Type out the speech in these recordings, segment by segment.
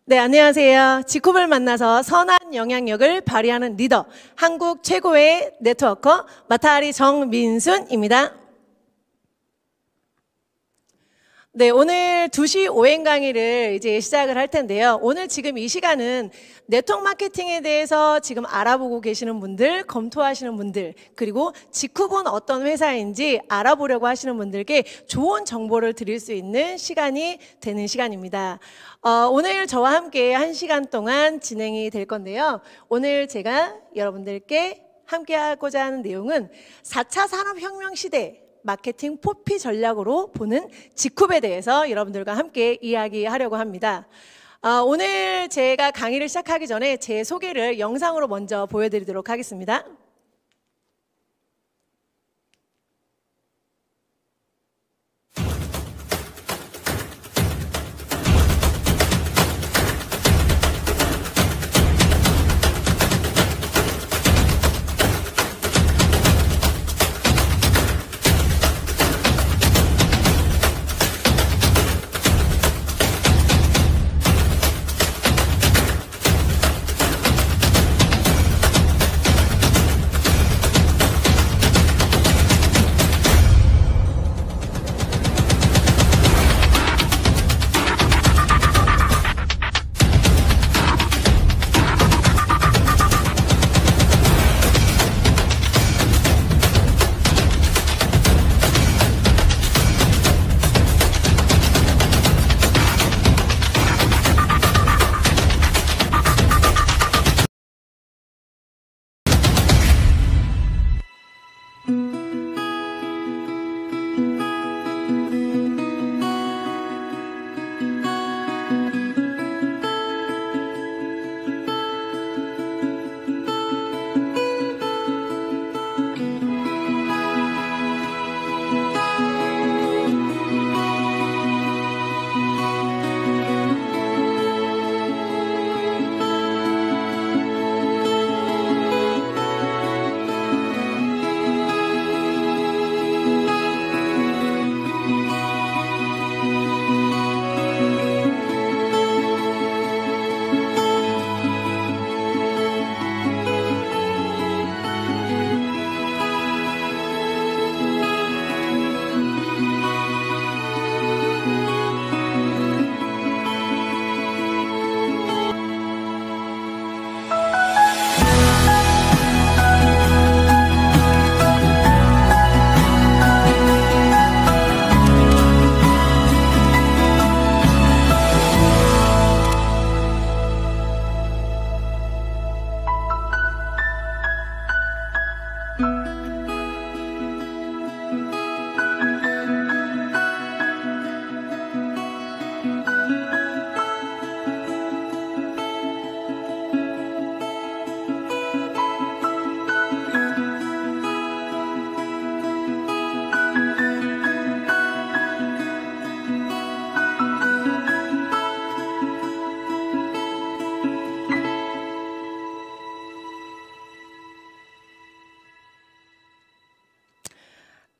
네, 안녕하세요. 지코를 만나서 선한 영향력을 발휘하는 리더, 한국 최고의 네트워커 마타리 정민순입니다. 네, 오늘 2시 오행 강의를 이제 시작을 할 텐데요. 오늘 지금 이 시간은 네트워크 마케팅에 대해서 지금 알아보고 계시는 분들, 검토하시는 분들, 그리고 직후군 어떤 회사인지 알아보려고 하시는 분들께 좋은 정보를 드릴 수 있는 시간이 되는 시간입니다. 오늘 저와 함께 1시간 동안 진행이 될 건데요. 오늘 제가 여러분들께 함께 하고자 하는 내용은 4차 산업혁명 시대 마케팅 포피 전략으로 보는 지쿱에 대해서 여러분들과 함께 이야기하려고 합니다. 오늘 제가 강의를 시작하기 전에 제 소개를 영상으로 먼저 보여드리도록 하겠습니다.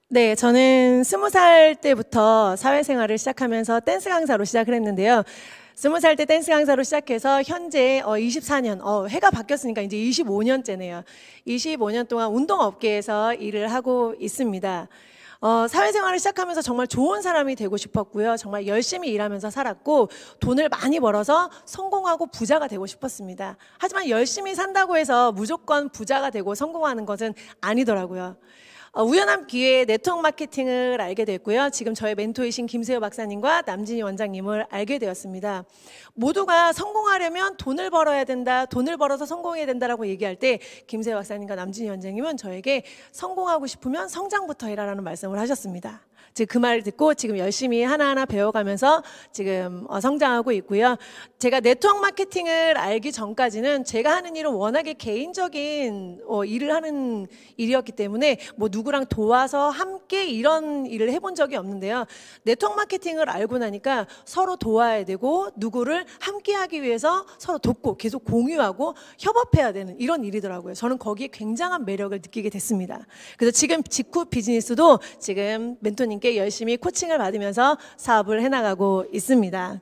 네, 저는 20살 때부터 사회생활을 시작하면서 댄스 강사로 시작을 했는데요. 20살 때 댄스 강사로 시작해서 현재 24년, 해가 바뀌었으니까 이제 25년째네요. 25년 동안 운동업계에서 일을 하고 있습니다. 사회생활을 시작하면서 정말 좋은 사람이 되고 싶었고요. 정말 열심히 일하면서 살았고 돈을 많이 벌어서 성공하고 부자가 되고 싶었습니다. 하지만 열심히 산다고 해서 무조건 부자가 되고 성공하는 것은 아니더라고요. 우연한 기회에 네트워크 마케팅을 알게 됐고요. 지금 저의 멘토이신 김세호 박사님과 남진희 원장님을 알게 되었습니다. 모두가 성공하려면 돈을 벌어야 된다, 돈을 벌어서 성공해야 된다라고 얘기할 때 김세호 박사님과 남진희 원장님은 저에게 성공하고 싶으면 성장부터 해라라는 말씀을 하셨습니다. 즉 그 말을 듣고 지금 열심히 하나하나 배워가면서 지금 성장하고 있고요. 제가 네트워크 마케팅을 알기 전까지는 제가 하는 일은 워낙에 개인적인 일을 하는 일이었기 때문에 뭐 누구랑 도와서 함께 이런 일을 해본 적이 없는데요. 네트워크 마케팅을 알고 나니까 서로 도와야 되고 누구를 함께 하기 위해서 서로 돕고 계속 공유하고 협업해야 되는 이런 일이더라고요. 저는 거기에 굉장한 매력을 느끼게 됐습니다. 그래서 지금 지쿱 비즈니스도 지금 멘토님께 열심히 코칭을 받으면서 사업을 해나가고 있습니다.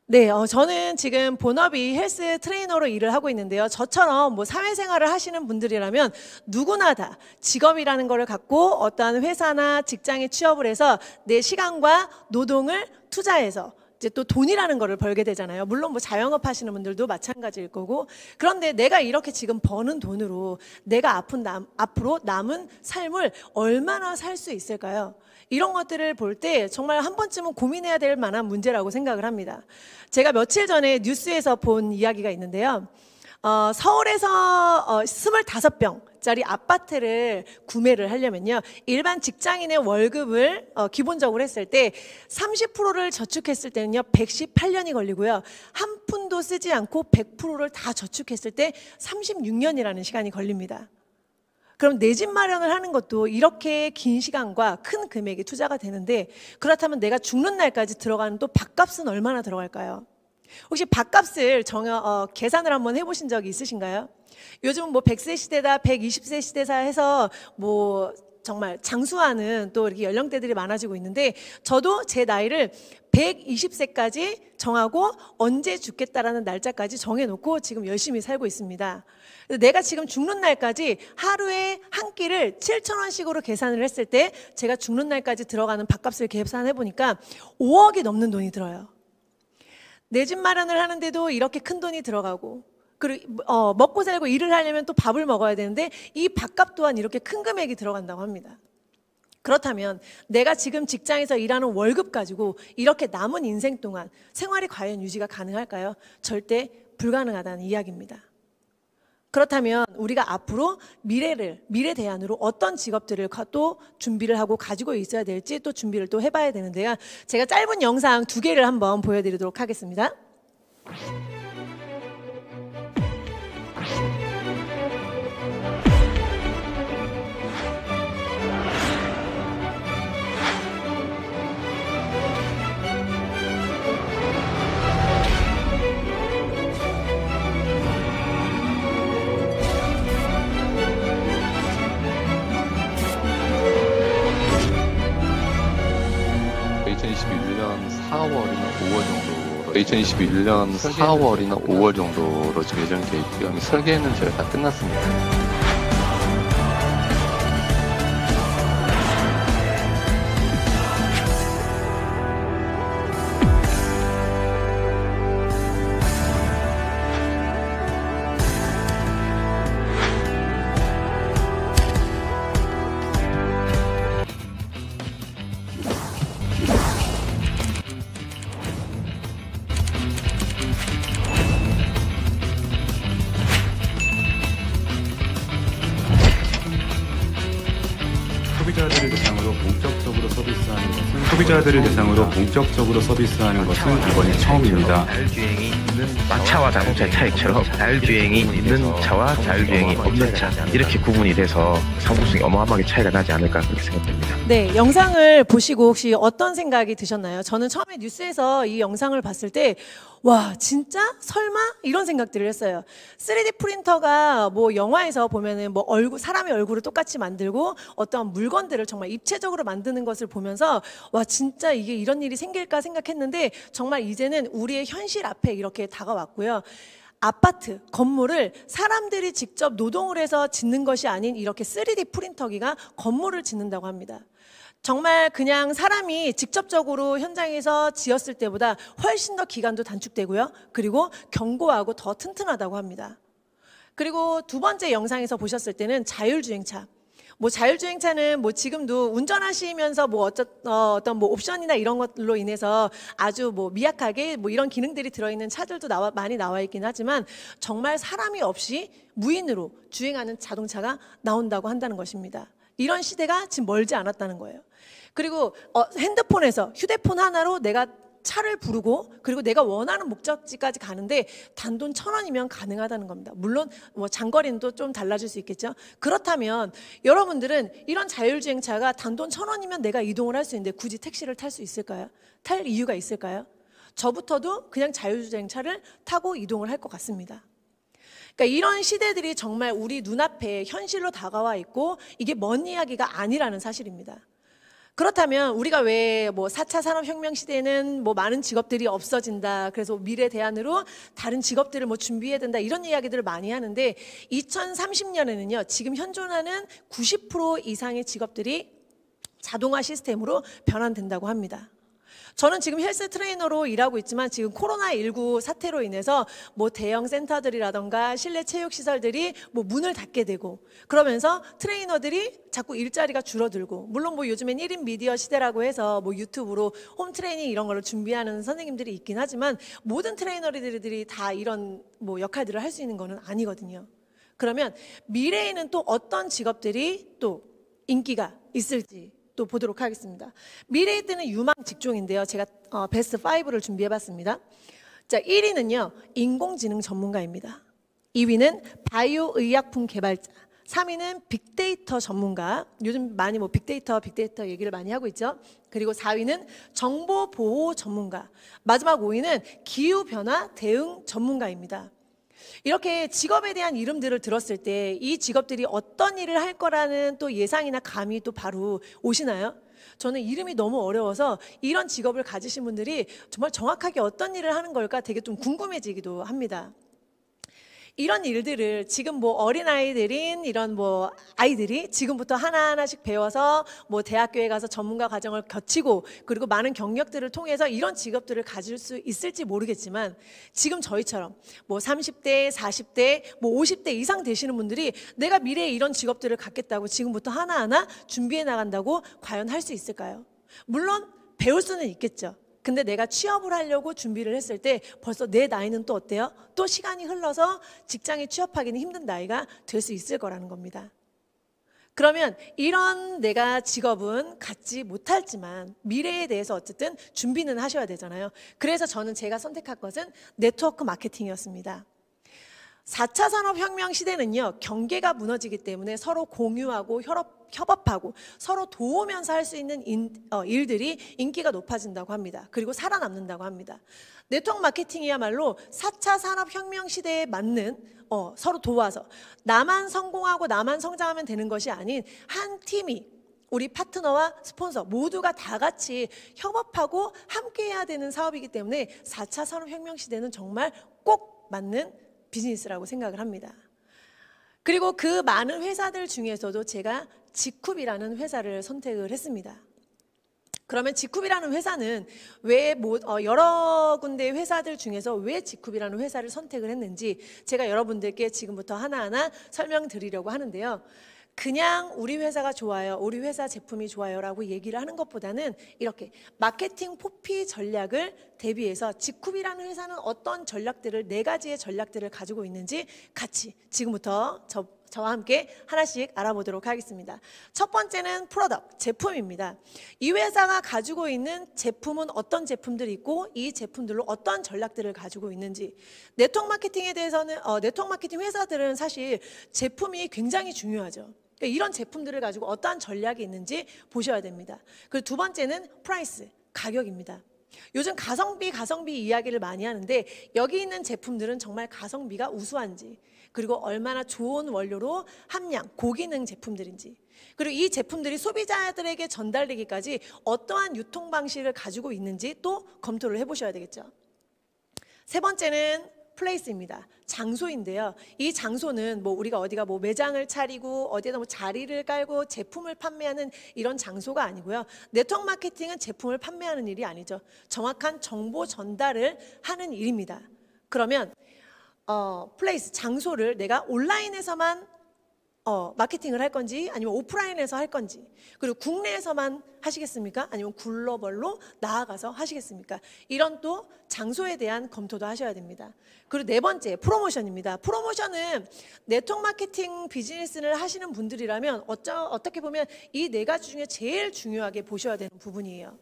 네, 저는 지금 본업이 헬스 트레이너로 일을 하고 있는데요. 저처럼 뭐 사회생활을 하시는 분들이라면 누구나 다 직업이라는 거를 갖고 어떠한 회사나 직장에 취업을 해서 내 시간과 노동을 투자해서 이제 또 돈이라는 거를 벌게 되잖아요. 물론 뭐 자영업 하시는 분들도 마찬가지일 거고. 그런데 내가 이렇게 지금 버는 돈으로 내가 앞으로 남은 삶을 얼마나 살 수 있을까요? 이런 것들을 볼 때 정말 한 번쯤은 고민해야 될 만한 문제라고 생각을 합니다. 제가 며칠 전에 뉴스에서 본 이야기가 있는데요. 서울에서 25평짜리 아파트를 구매를 하려면요. 일반 직장인의 월급을 기본적으로 했을 때 30%를 저축했을 때는요. 118년이 걸리고요. 한 푼도 쓰지 않고 100%를 다 저축했을 때 36년이라는 시간이 걸립니다. 그럼 내 집 마련을 하는 것도 이렇게 긴 시간과 큰 금액이 투자가 되는데, 그렇다면 내가 죽는 날까지 들어가는 또 밥값은 얼마나 들어갈까요? 혹시 밥값을 계산을 한번 해보신 적이 있으신가요? 요즘 뭐 100세 시대다, 120세 시대사 해서 뭐 정말 장수하는 또 이렇게 연령대들이 많아지고 있는데, 저도 제 나이를 120세까지 정하고 언제 죽겠다라는 날짜까지 정해놓고 지금 열심히 살고 있습니다. 내가 지금 죽는 날까지 하루에 한 끼를 7,000원씩으로 계산을 했을 때 제가 죽는 날까지 들어가는 밥값을 계산해 보니까 5억이 넘는 돈이 들어요. 내 집 마련을 하는데도 이렇게 큰 돈이 들어가고, 그리고 먹고 살고 일을 하려면 또 밥을 먹어야 되는데 이 밥값 또한 이렇게 큰 금액이 들어간다고 합니다. 그렇다면 내가 지금 직장에서 일하는 월급 가지고 이렇게 남은 인생 동안 생활이 과연 유지가 가능할까요? 절대 불가능하다는 이야기입니다. 그렇다면 우리가 앞으로 미래 대안으로 어떤 직업들을 또 준비를 하고 가지고 있어야 될지 또 준비를 또 해봐야 되는데요. 제가 짧은 영상 2개를 한번 보여드리도록 하겠습니다. 네, 2021년 4월이나 5월 정도로 지금 예정이 되어 있고요. 설계는 저희가 다 끝났습니다. 소비자들을 대상으로 본격적으로 서비스하는 것은 이번이 처음입니다. 자율주행이 있는 차와 자동차의 차이처럼 자율주행이 있는 차와 자율주행이 없는 차, 이렇게 구분이 돼서 상품성이 어마어마하게 차이가 나지 않을까 그렇게 생각됩니다. 네, 영상을 보시고 혹시 어떤 생각이 드셨나요? 저는 처음에 뉴스에서 이 영상을 봤을 때 와, 진짜? 설마? 이런 생각들을 했어요. 3D 프린터가 뭐 영화에서 보면은 뭐 사람의 얼굴을 똑같이 만들고 어떤 물건들을 정말 입체적으로 만드는 것을 보면서 와, 진짜 이게 이런 일이 생길까 생각했는데 정말 이제는 우리의 현실 앞에 이렇게 다가왔고요. 아파트, 건물을 사람들이 직접 노동을 해서 짓는 것이 아닌 이렇게 3D 프린터기가 건물을 짓는다고 합니다. 정말 그냥 사람이 직접적으로 현장에서 지었을 때보다 훨씬 더 기간도 단축되고요. 그리고 견고하고 더 튼튼하다고 합니다. 그리고 두 번째 영상에서 보셨을 때는 자율주행차. 뭐 자율주행차는 뭐 지금도 운전하시면서 뭐 어떤 뭐 옵션이나 이런 것들로 인해서 아주 뭐 미약하게 뭐 이런 기능들이 들어있는 차들도 많이 나와 있긴 하지만 정말 사람이 없이 무인으로 주행하는 자동차가 나온다고 한다는 것입니다. 이런 시대가 지금 멀지 않았다는 거예요. 그리고 핸드폰에서 휴대폰 하나로 내가 차를 부르고 그리고 내가 원하는 목적지까지 가는데 단돈 1,000원이면 가능하다는 겁니다. 물론 뭐 장거리는 또 좀 달라질 수 있겠죠. 그렇다면 여러분들은 이런 자율주행차가 단돈 1,000원이면 내가 이동을 할 수 있는데 굳이 택시를 탈 수 있을까요? 탈 이유가 있을까요? 저부터도 그냥 자율주행차를 타고 이동을 할 것 같습니다. 그러니까 이런 시대들이 정말 우리 눈앞에 현실로 다가와 있고 이게 먼 이야기가 아니라는 사실입니다. 그렇다면 우리가 왜 뭐 4차 산업혁명 시대에는 뭐 많은 직업들이 없어진다. 그래서 미래 대안으로 다른 직업들을 뭐 준비해야 된다. 이런 이야기들을 많이 하는데 2030년에는요. 지금 현존하는 90% 이상의 직업들이 자동화 시스템으로 변환된다고 합니다. 저는 지금 헬스 트레이너로 일하고 있지만 지금 코로나19 사태로 인해서 뭐 대형 센터들이라던가 실내 체육 시설들이 뭐 문을 닫게 되고 그러면서 트레이너들이 자꾸 일자리가 줄어들고 물론 뭐 요즘엔 1인 미디어 시대라고 해서 뭐 유튜브로 홈 트레이닝 이런 걸로 준비하는 선생님들이 있긴 하지만 모든 트레이너들이 다 이런 뭐 역할들을 할 수 있는 거는 아니거든요. 그러면 미래에는 또 어떤 직업들이 또 인기가 있을지 또 보도록 하겠습니다. 미래에 뜨는 유망 직종인데요. 제가 베스트 5를 준비해봤습니다. 자, 1위는요. 인공지능 전문가입니다. 2위는 바이오 의약품 개발자. 3위는 빅데이터 전문가. 요즘 많이 뭐 빅데이터 얘기를 많이 하고 있죠. 그리고 4위는 정보보호 전문가. 마지막 5위는 기후변화 대응 전문가입니다. 이렇게 직업에 대한 이름들을 들었을 때 이 직업들이 어떤 일을 할 거라는 또 예상이나 감이 또 바로 오시나요? 저는 이름이 너무 어려워서 이런 직업을 가지신 분들이 정말 정확하게 어떤 일을 하는 걸까 되게 좀 궁금해지기도 합니다. 이런 일들을 지금 뭐 어린아이들인 이런 뭐 아이들이 지금부터 하나하나씩 배워서 뭐 대학교에 가서 전문가 과정을 거치고 그리고 많은 경력들을 통해서 이런 직업들을 가질 수 있을지 모르겠지만 지금 저희처럼 뭐 30대, 40대, 뭐 50대 이상 되시는 분들이 내가 미래에 이런 직업들을 갖겠다고 지금부터 하나하나 준비해 나간다고 과연 할 수 있을까요? 물론 배울 수는 있겠죠. 근데 내가 취업을 하려고 준비를 했을 때 벌써 내 나이는 또 어때요? 또 시간이 흘러서 직장에 취업하기는 힘든 나이가 될 수 있을 거라는 겁니다. 그러면 이런 내가 직업은 갖지 못할지만 미래에 대해서 어쨌든 준비는 하셔야 되잖아요. 그래서 저는 제가 선택한 것은 네트워크 마케팅이었습니다. 4차 산업혁명 시대는요. 경계가 무너지기 때문에 서로 공유하고 협업하고 서로 도우면서 할 수 있는 일들이 인기가 높아진다고 합니다. 그리고 살아남는다고 합니다. 네트워크 마케팅이야말로 4차 산업혁명 시대에 맞는 서로 도와서 나만 성공하고 나만 성장하면 되는 것이 아닌 한 팀이 우리 파트너와 스폰서 모두가 다 같이 협업하고 함께해야 되는 사업이기 때문에 4차 산업혁명 시대는 정말 꼭 맞는 비즈니스라고 생각을 합니다. 그리고 그 많은 회사들 중에서도 제가 지쿱이라는 회사를 선택을 했습니다. 그러면 지쿱이라는 회사는 왜 여러 군데 회사들 중에서 왜 지쿱이라는 회사를 선택을 했는지 제가 여러분들께 지금부터 하나하나 설명드리려고 하는데요. 그냥 우리 회사가 좋아요, 우리 회사 제품이 좋아요 라고 얘기를 하는 것보다는 이렇게 마케팅 포피 전략을 대비해서 지쿱이라는 회사는 어떤 전략들을 4가지의 전략들을 가지고 있는지 같이 지금부터 저와 함께 하나씩 알아보도록 하겠습니다. 첫 번째는 프로덕트, 제품입니다. 이 회사가 가지고 있는 제품은 어떤 제품들이 있고 이 제품들로 어떤 전략들을 가지고 있는지. 네트워크 마케팅에 대해서는 네트워크 마케팅 회사들은 사실 제품이 굉장히 중요하죠. 그러니까 이런 제품들을 가지고 어떠한 전략이 있는지 보셔야 됩니다. 그리고 두 번째는 프라이스, 가격입니다. 요즘 가성비 이야기를 많이 하는데 여기 있는 제품들은 정말 가성비가 우수한지 그리고 얼마나 좋은 원료로 함량, 고기능 제품들인지 그리고 이 제품들이 소비자들에게 전달되기까지 어떠한 유통 방식을 가지고 있는지 또 검토를 해보셔야 되겠죠. 세 번째는 플레이스입니다. 장소인데요. 이 장소는 뭐 우리가 어디가 뭐 매장을 차리고 어디에다 뭐 자리를 깔고 제품을 판매하는 이런 장소가 아니고요. 네트워크 마케팅은 제품을 판매하는 일이 아니죠. 정확한 정보 전달을 하는 일입니다. 그러면 플레이스, 장소를 내가 온라인에서만 마케팅을 할 건지 아니면 오프라인에서 할 건지 그리고 국내에서만 하시겠습니까? 아니면 글로벌로 나아가서 하시겠습니까? 이런 또 장소에 대한 검토도 하셔야 됩니다. 그리고 네 번째, 프로모션입니다. 프로모션은 네트워크 마케팅 비즈니스를 하시는 분들이라면 어떻게 보면 이 4가지 중에 제일 중요하게 보셔야 되는 부분이에요.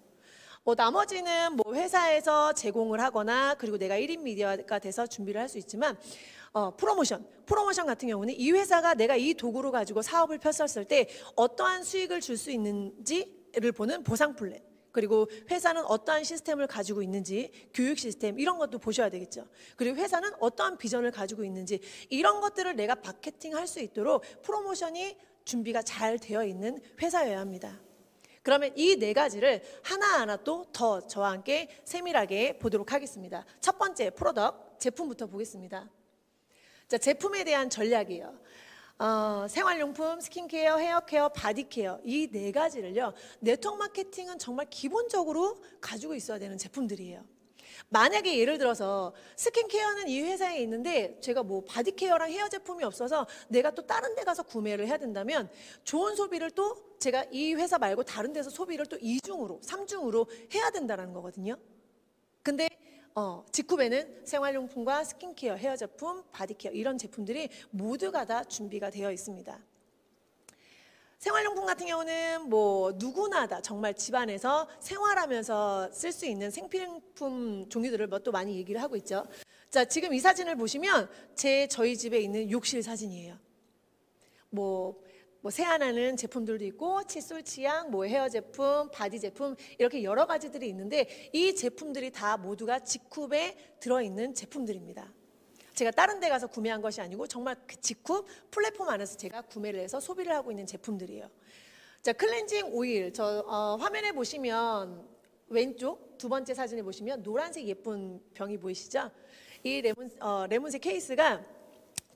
나머지는 뭐 회사에서 제공을 하거나 그리고 내가 1인 미디어가 돼서 준비를 할 수 있지만 프로모션 같은 경우는 이 회사가 내가 이 도구를 가지고 사업을 폈었을 때 어떠한 수익을 줄 수 있는지를 보는 보상 플랜 그리고 회사는 어떠한 시스템을 가지고 있는지 교육 시스템 이런 것도 보셔야 되겠죠. 그리고 회사는 어떠한 비전을 가지고 있는지 이런 것들을 내가 마케팅할 수 있도록 프로모션이 준비가 잘 되어 있는 회사여야 합니다. 그러면 이 네 가지를 하나하나 또 더 저와 함께 세밀하게 보도록 하겠습니다. 첫 번째 프로덕트, 제품부터 보겠습니다. 자, 제품에 대한 전략이에요. 생활용품, 스킨케어, 헤어케어, 바디케어 이 네 가지를요. 네트워크 마케팅은 정말 기본적으로 가지고 있어야 되는 제품들이에요. 만약에 예를 들어서 스킨케어는 이 회사에 있는데 제가 뭐 바디케어랑 헤어 제품이 없어서 내가 또 다른 데 가서 구매를 해야 된다면 좋은 소비를 또 제가 이 회사 말고 다른 데서 소비를 또 2중으로, 3중으로 해야 된다는 거거든요. 근데 직후에는 생활용품과 스킨케어, 헤어 제품, 바디케어 이런 제품들이 모두가 다 준비가 되어 있습니다. 생활용품 같은 경우는 뭐 누구나 다 정말 집안에서 생활하면서 쓸 수 있는 생필품 종류들을 뭐 또 많이 얘기를 하고 있죠. 자, 지금 이 사진을 보시면 저희 집에 있는 욕실 사진이에요. 뭐 세안하는 제품들도 있고 칫솔, 치약, 뭐 헤어 제품, 바디 제품 이렇게 여러 가지들이 있는데 이 제품들이 다 모두가 직쿱에 들어있는 제품들입니다. 제가 다른 데 가서 구매한 것이 아니고 정말 그 직쿱 플랫폼 안에서 제가 구매를 해서 소비를 하고 있는 제품들이에요. 자, 클렌징 오일 화면에 보시면 왼쪽 두 번째 사진에 보시면 노란색 예쁜 병이 보이시죠? 이 레몬색 케이스가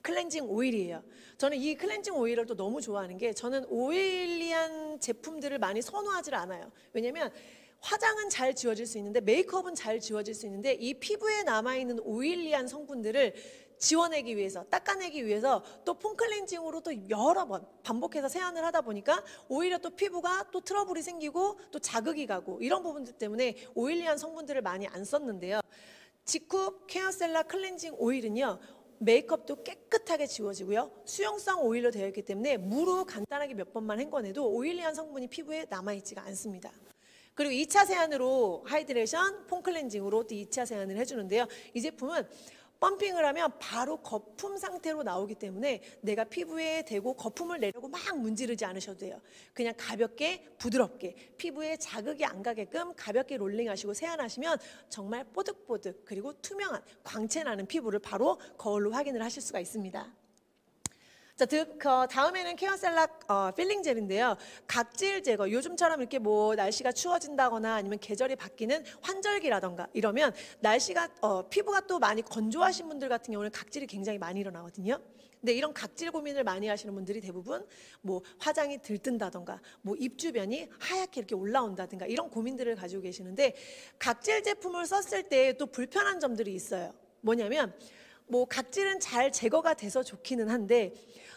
클렌징 오일이에요. 저는 이 클렌징 오일을 또 너무 좋아하는 게 저는 오일리한 제품들을 많이 선호하지를 않아요. 왜냐면 화장은 잘 지워질 수 있는데 메이크업은 잘 지워질 수 있는데 이 피부에 남아있는 오일리한 성분들을 지워내기 위해서 닦아내기 위해서 또 폼클렌징으로 또 여러 번 반복해서 세안을 하다 보니까 오히려 또 피부가 또 트러블이 생기고 또 자극이 가고 이런 부분들 때문에 오일리한 성분들을 많이 안 썼는데요. 직쿱 케어셀라 클렌징 오일은요 메이크업도 깨끗하게 지워지고요 수용성 오일로 되어 있기 때문에 물로 간단하게 몇 번만 헹궈내도 오일리한 성분이 피부에 남아있지가 않습니다. 그리고 2차 세안으로 하이드레이션, 폼 클렌징으로 또 2차 세안을 해주는데요. 이 제품은 펌핑을 하면 바로 거품 상태로 나오기 때문에 내가 피부에 대고 거품을 내려고 막 문지르지 않으셔도 돼요. 그냥 가볍게 부드럽게 피부에 자극이 안 가게끔 가볍게 롤링하시고 세안하시면 정말 뽀득뽀득 그리고 투명한 광채 나는 피부를 바로 거울로 확인을 하실 수가 있습니다. 자, 다음에는 케어셀라 필링 젤인데요. 각질 제거, 요즘처럼 이렇게 뭐 날씨가 추워진다거나 아니면 계절이 바뀌는 환절기라던가 이러면 피부가 또 많이 건조하신 분들 같은 경우는 각질이 굉장히 많이 일어나거든요. 근데 이런 각질 고민을 많이 하시는 분들이 대부분 뭐 화장이 들뜬다던가 뭐 입 주변이 하얗게 이렇게 올라온다든가 이런 고민들을 가지고 계시는데 각질 제품을 썼을 때 또 불편한 점들이 있어요. 뭐냐면 뭐 각질은 잘 제거가 돼서 좋기는 한데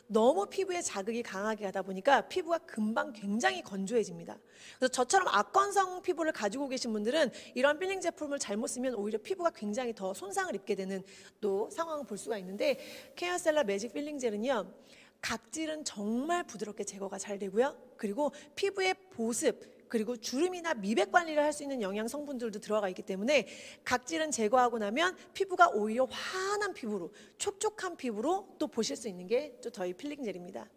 너무 피부에 자극이 강하게 하다 보니까 피부가 금방 굉장히 건조해집니다. 그래서 저처럼 악건성 피부를 가지고 계신 분들은 이런 필링 제품을 잘못 쓰면 오히려 피부가 굉장히 더 손상을 입게 되는 또 상황을 볼 수가 있는데 케어셀라 매직 필링 젤은요. 각질은 정말 부드럽게 제거가 잘 되고요. 그리고 피부의 보습 그리고 주름이나 미백 관리를 할 수 있는 영양 성분들도 들어가 있기 때문에 각질은 제거하고 나면 피부가 오히려 환한 피부로 촉촉한 피부로 또 보실 수 있는 게 또 저희 필링 젤입니다.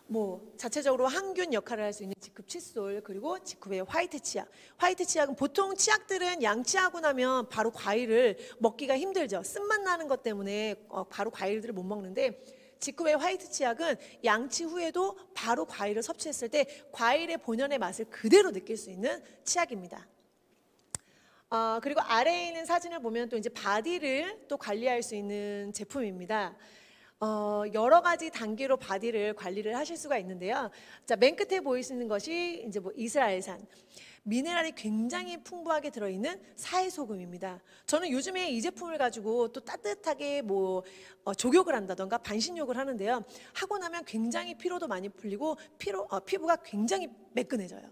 뭐 자체적으로 항균 역할을 할 수 있는 직쿱 칫솔 그리고 직쿱의 화이트 치약. 화이트 치약은 보통 치약들은 양치하고 나면 바로 과일을 먹기가 힘들죠. 쓴맛 나는 것 때문에 바로 과일들을 못 먹는데 직쿱의 화이트 치약은 양치 후에도 바로 과일을 섭취했을 때 과일의 본연의 맛을 그대로 느낄 수 있는 치약입니다. 그리고 아래에 있는 사진을 보면 또 이제 바디를 또 관리할 수 있는 제품입니다. 여러 가지 단계로 바디를 관리를 하실 수가 있는데요. 자, 맨 끝에 보이시는 것이 이제 뭐 이스라엘산. 미네랄이 굉장히 풍부하게 들어있는 사해소금입니다. 저는 요즘에 이 제품을 가지고 또 따뜻하게 조격을 한다던가 반신욕을 하는데요. 하고 나면 굉장히 피로도 많이 풀리고 피부가 굉장히 매끈해져요.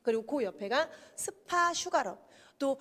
그리고 그 옆에가 스파 슈가럽. 또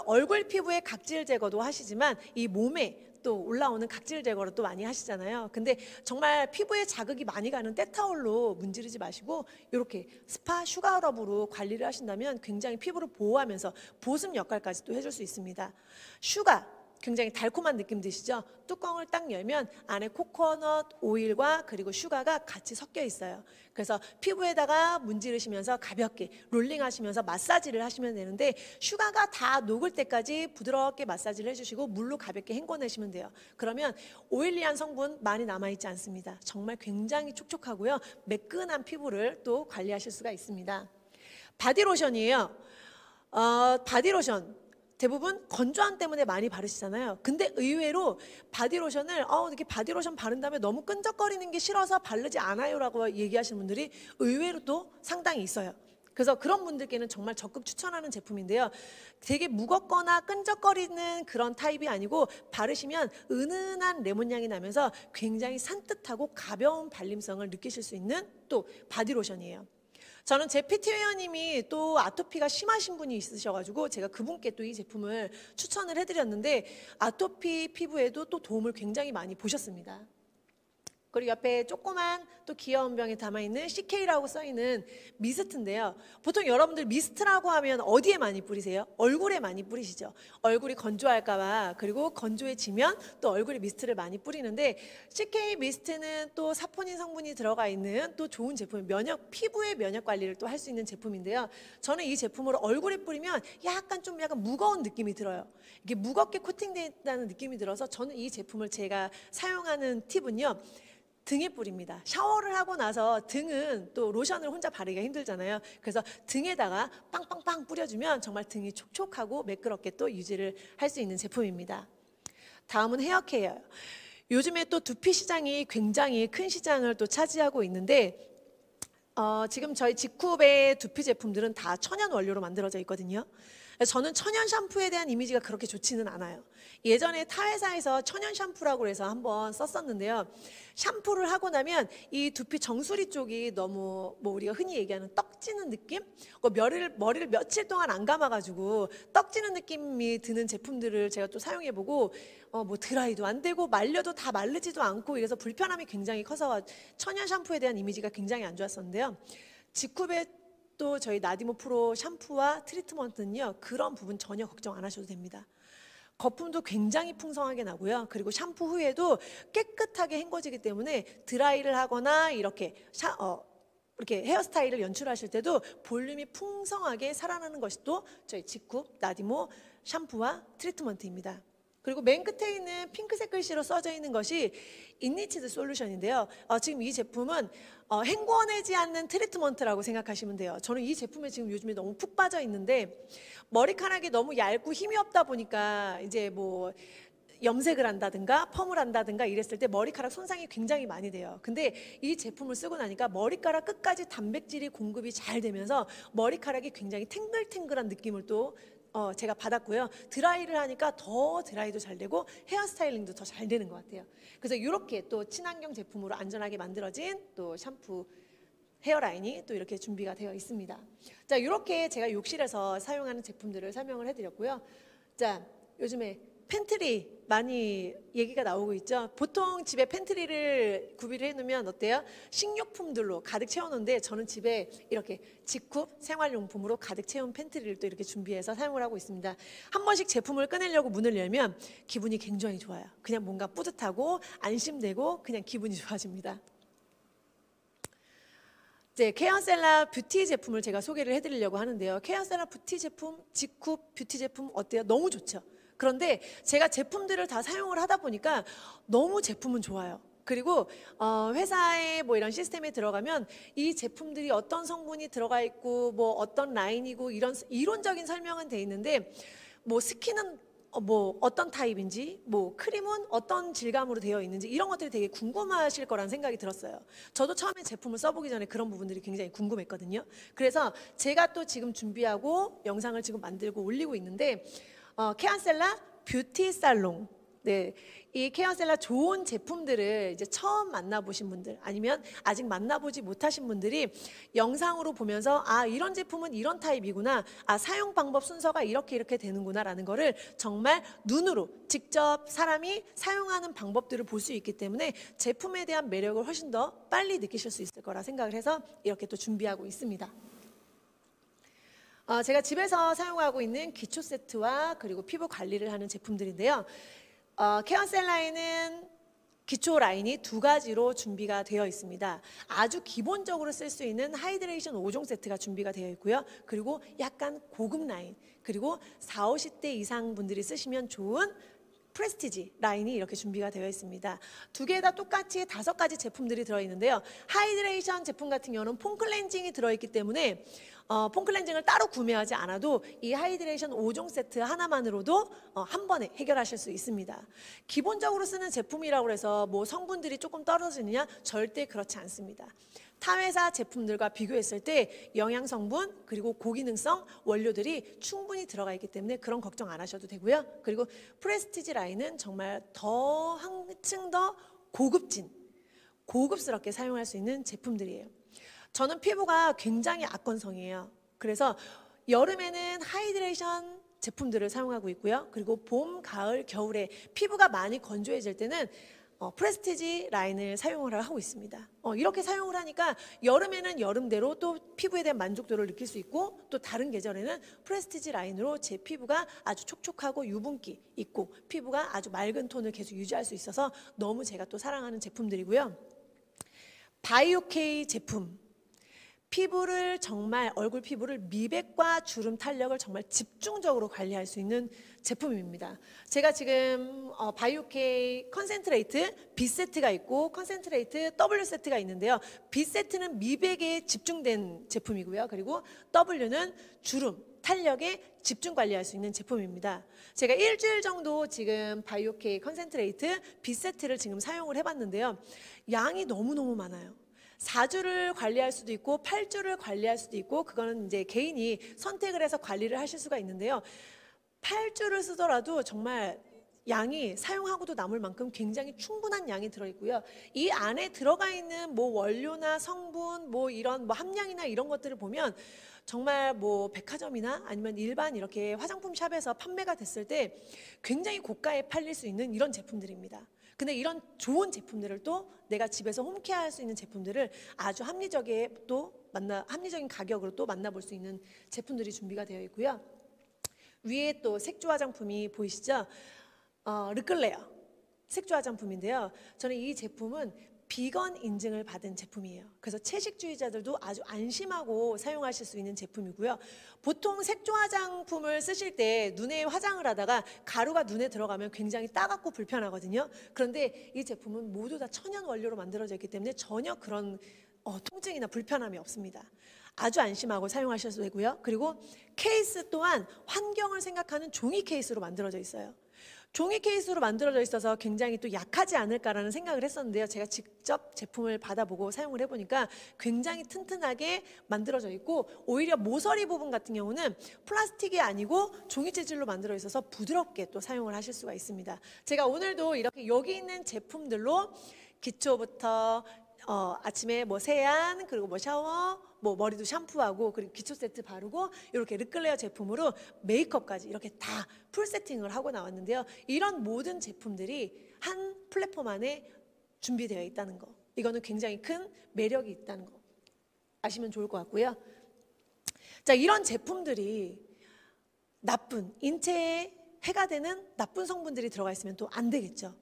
얼굴 피부의 각질 제거도 하시지만 이 몸에 또 올라오는 각질 제거를 또 많이 하시잖아요. 근데 정말 피부에 자극이 많이 가는 때타올로 문지르지 마시고 이렇게 스파 슈가럽으로 관리를 하신다면 굉장히 피부를 보호하면서 보습 역할까지 또 해줄 수 있습니다. 슈가 굉장히 달콤한 느낌 드시죠? 뚜껑을 딱 열면 안에 코코넛 오일과 그리고 슈가가 같이 섞여 있어요. 그래서 피부에다가 문지르시면서 가볍게 롤링하시면서 마사지를 하시면 되는데 슈가가 다 녹을 때까지 부드럽게 마사지를 해주시고 물로 가볍게 헹궈내시면 돼요. 그러면 오일리한 성분 많이 남아있지 않습니다. 정말 굉장히 촉촉하고요. 매끈한 피부를 또 관리하실 수가 있습니다. 바디로션이에요. 바디로션 대부분 건조함 때문에 많이 바르시잖아요. 근데 의외로 바디로션을 이렇게 바디로션 바른 다음에 너무 끈적거리는 게 싫어서 바르지 않아요라고 얘기하시는 분들이 의외로 또 상당히 있어요. 그래서 그런 분들께는 정말 적극 추천하는 제품인데요. 되게 무겁거나 끈적거리는 그런 타입이 아니고 바르시면 은은한 레몬향이 나면서 굉장히 산뜻하고 가벼운 발림성을 느끼실 수 있는 또 바디로션이에요. 저는 제 PT 회원님이 또 아토피가 심하신 분이 있으셔가지고 제가 그분께 또 이 제품을 추천을 해드렸는데 아토피 피부에도 또 도움을 굉장히 많이 보셨습니다. 그리고 옆에 조그만 또 귀여운 병에 담아있는 CK라고 써있는 미스트인데요. 보통 여러분들 미스트라고 하면 어디에 많이 뿌리세요? 얼굴에 많이 뿌리시죠. 얼굴이 건조할까봐. 그리고 건조해지면 또 얼굴에 미스트를 많이 뿌리는데 CK 미스트는 또 사포닌 성분이 들어가 있는 또 좋은 제품, 피부의 면역 관리를 또 할 수 있는 제품인데요. 저는 이 제품으로 얼굴에 뿌리면 약간 무거운 느낌이 들어요. 이게 무겁게 코팅되어 있다는 느낌이 들어서 저는 이 제품을 제가 사용하는 팁은요. 등에 뿌립니다. 샤워를 하고 나서 등은 또 로션을 혼자 바르기가 힘들잖아요. 그래서 등에다가 빵빵빵 뿌려주면 정말 등이 촉촉하고 매끄럽게 또 유지를 할 수 있는 제품입니다. 다음은 헤어케어예요. 요즘에 또 두피 시장이 굉장히 큰 시장을 또 차지하고 있는데 지금 저희 직쿱의 두피 제품들은 다 천연 원료로 만들어져 있거든요. 저는 천연 샴푸에 대한 이미지가 그렇게 좋지는 않아요. 예전에 타 회사에서 천연 샴푸라고 해서 한번 썼었는데요. 샴푸를 하고 나면 이 두피 정수리 쪽이 너무 우리가 흔히 얘기하는 떡지는 느낌? 머리를 며칠 동안 안 감아가지고 떡지는 느낌이 드는 제품들을 제가 또 사용해보고 드라이도 안 되고 말려도 다 마르지도 않고 이래서 불편함이 굉장히 커서 천연 샴푸에 대한 이미지가 굉장히 안 좋았었는데요. 직쿱의 또 저희 나디모 프로 샴푸와 트리트먼트는요. 그런 부분 전혀 걱정 안 하셔도 됩니다. 거품도 굉장히 풍성하게 나고요. 그리고 샴푸 후에도 깨끗하게 헹궈지기 때문에 드라이를 하거나 이렇게 헤어스타일을 연출하실 때도 볼륨이 풍성하게 살아나는 것이 또 저희 직쿱 나디모 샴푸와 트리트먼트입니다. 그리고 맨 끝에 있는 핑크색 글씨로 써져 있는 것이 인니치드 솔루션인데요. 지금 이 제품은 헹궈내지 않는 트리트먼트라고 생각하시면 돼요. 저는 이 제품에 지금 요즘에 너무 푹 빠져 있는데 머리카락이 너무 얇고 힘이 없다 보니까 이제 염색을 한다든가 펌을 한다든가 이랬을 때 머리카락 손상이 굉장히 많이 돼요. 근데 이 제품을 쓰고 나니까 머리카락 끝까지 단백질이 공급이 잘 되면서 머리카락이 굉장히 탱글탱글한 느낌을 또 제가 받았고요. 드라이를 하니까 더 드라이도 잘 되고 헤어스타일링도 더 잘 되는 것 같아요. 그래서 이렇게 또 친환경 제품으로 안전하게 만들어진 또 샴푸 헤어라인이 또 이렇게 준비가 되어 있습니다. 자, 이렇게 제가 욕실에서 사용하는 제품들을 설명을 해드렸고요. 자, 요즘에 팬트리 많이 얘기가 나오고 있죠. 보통 집에 팬트리를 구비를 해놓으면 어때요? 식료품들로 가득 채워놓는데 저는 집에 이렇게 직쿱 생활용품으로 가득 채운 팬트리를 또 이렇게 준비해서 사용을 하고 있습니다. 한 번씩 제품을 꺼내려고 문을 열면 기분이 굉장히 좋아요. 그냥 뭔가 뿌듯하고 안심되고 그냥 기분이 좋아집니다. 이제 케어셀라 뷰티 제품을 제가 소개를 해드리려고 하는데요. 케어셀라 뷰티 제품, 직쿱 뷰티 제품 어때요? 너무 좋죠. 그런데 제가 제품들을 다 사용을 하다 보니까 너무 제품은 좋아요. 그리고 회사에 이런 시스템에 들어가면 이 제품들이 어떤 성분이 들어가 있고 어떤 라인이고 이런 이론적인 설명은 돼 있는데 스킨은 어떤 타입인지 크림은 어떤 질감으로 되어 있는지 이런 것들이 되게 궁금하실 거란 생각이 들었어요. 저도 처음에 제품을 써보기 전에 그런 부분들이 굉장히 궁금했거든요. 그래서 제가 또 지금 준비하고 영상을 지금 만들고 올리고 있는데 케어셀라 뷰티 살롱. 네, 이 케어셀라 좋은 제품들을 이제 처음 만나보신 분들 아니면 아직 만나보지 못하신 분들이 영상으로 보면서 이런 제품은 이런 타입이구나, 사용 방법 순서가 이렇게 되는구나 라는 거를 정말 눈으로 직접 사람이 사용하는 방법들을 볼 수 있기 때문에 제품에 대한 매력을 훨씬 더 빨리 느끼실 수 있을 거라 생각을 해서 이렇게 또 준비하고 있습니다. 제가 집에서 사용하고 있는 기초 세트와 그리고 피부 관리를 하는 제품들인데요. 케어셀라에는 기초 라인이 두 가지로 준비가 되어 있습니다. 아주 기본적으로 쓸 수 있는 하이드레이션 5종 세트가 준비가 되어 있고요. 그리고 약간 고급 라인, 그리고 40, 50대 이상 분들이 쓰시면 좋은 프레스티지 라인이 이렇게 준비가 되어 있습니다. 두 개 다 똑같이 5가지 제품들이 들어있는데요. 하이드레이션 제품 같은 경우는 폼 클렌징이 들어있기 때문에 폼 클렌징을 따로 구매하지 않아도 이 하이드레이션 5종 세트 하나만으로도 한 번에 해결하실 수 있습니다. 기본적으로 쓰는 제품이라고 해서 뭐 성분들이 조금 떨어지느냐? 절대 그렇지 않습니다. 타 회사 제품들과 비교했을 때 영양 성분 그리고 고기능성 원료들이 충분히 들어가 있기 때문에 그런 걱정 안 하셔도 되고요. 그리고 프레스티지 라인은 정말 더 한층 더 고급스럽게 사용할 수 있는 제품들이에요. 저는 피부가 굉장히 악건성이에요. 그래서 여름에는 하이드레이션 제품들을 사용하고 있고요. 그리고 봄, 가을, 겨울에 피부가 많이 건조해질 때는 프레스티지 라인을 사용을 하고 있습니다. 이렇게 사용을 하니까 여름에는 여름대로 또 피부에 대한 만족도를 느낄 수 있고 또 다른 계절에는 프레스티지 라인으로 제 피부가 아주 촉촉하고 유분기 있고 피부가 아주 맑은 톤을 계속 유지할 수 있어서 너무 제가 또 사랑하는 제품들이고요. 바이오케이 제품. 피부를 정말 얼굴 피부를 미백과 주름 탄력을 정말 집중적으로 관리할 수 있는 제품입니다. 제가 지금 바이오케이 컨센트레이트 B 세트가 있고 컨센트레이트 W 세트가 있는데요. B 세트는 미백에 집중된 제품이고요. 그리고 W는 주름 탄력에 집중 관리할 수 있는 제품입니다. 제가 일주일 정도 지금 바이오케이 컨센트레이트 B 세트를 지금 사용을 해봤는데요. 양이 너무너무 많아요. 4주를 관리할 수도 있고 8주를 관리할 수도 있고 그거는 이제 개인이 선택을 해서 관리를 하실 수가 있는데요. 8주를 쓰더라도 정말 양이 사용하고도 남을 만큼 굉장히 충분한 양이 들어있고요. 이 안에 들어가 있는 뭐 원료나 성분 뭐 이런 뭐 함량이나 이런 것들을 보면 정말 뭐 백화점이나 아니면 일반 이렇게 화장품 샵에서 판매가 됐을 때 굉장히 고가에 팔릴 수 있는 이런 제품들입니다. 근데 이런 좋은 제품들을 또 내가 집에서 홈케어할 수 있는 제품들을 아주 합리적인 가격으로 또 만나볼 수 있는 제품들이 준비가 되어 있고요. 위에 또 색조 화장품이 보이시죠? 르클레어 색조 화장품인데요. 저는 이 제품은 비건 인증을 받은 제품이에요. 그래서 채식주의자들도 아주 안심하고 사용하실 수 있는 제품이고요. 보통 색조 화장품을 쓰실 때 눈에 화장을 하다가 가루가 눈에 들어가면 굉장히 따갑고 불편하거든요. 그런데 이 제품은 모두 다 천연 원료로 만들어져 있기 때문에 전혀 그런 통증이나 불편함이 없습니다. 아주 안심하고 사용하셔도 되고요. 그리고 케이스 또한 환경을 생각하는 종이 케이스로 만들어져 있어요. 종이 케이스로 만들어져 있어서 굉장히 또 약하지 않을까라는 생각을 했었는데요. 제가 직접 제품을 받아보고 사용을 해보니까 굉장히 튼튼하게 만들어져 있고 오히려 모서리 부분 같은 경우는 플라스틱이 아니고 종이 재질로 만들어 있어서 부드럽게 또 사용을 하실 수가 있습니다. 제가 오늘도 이렇게 여기 있는 제품들로 기초부터 아침에 뭐 세안 그리고 뭐 샤워 뭐 머리도 샴푸하고 그리고 기초 세트 바르고 이렇게 르클레어 제품으로 메이크업까지 이렇게 다 풀 세팅을 하고 나왔는데요. 이런 모든 제품들이 한 플랫폼 안에 준비되어 있다는 거, 이거는 굉장히 큰 매력이 있다는 거 아시면 좋을 것 같고요. 자, 이런 제품들이 나쁜 인체에 해가 되는 나쁜 성분들이 들어가 있으면 또 안 되겠죠.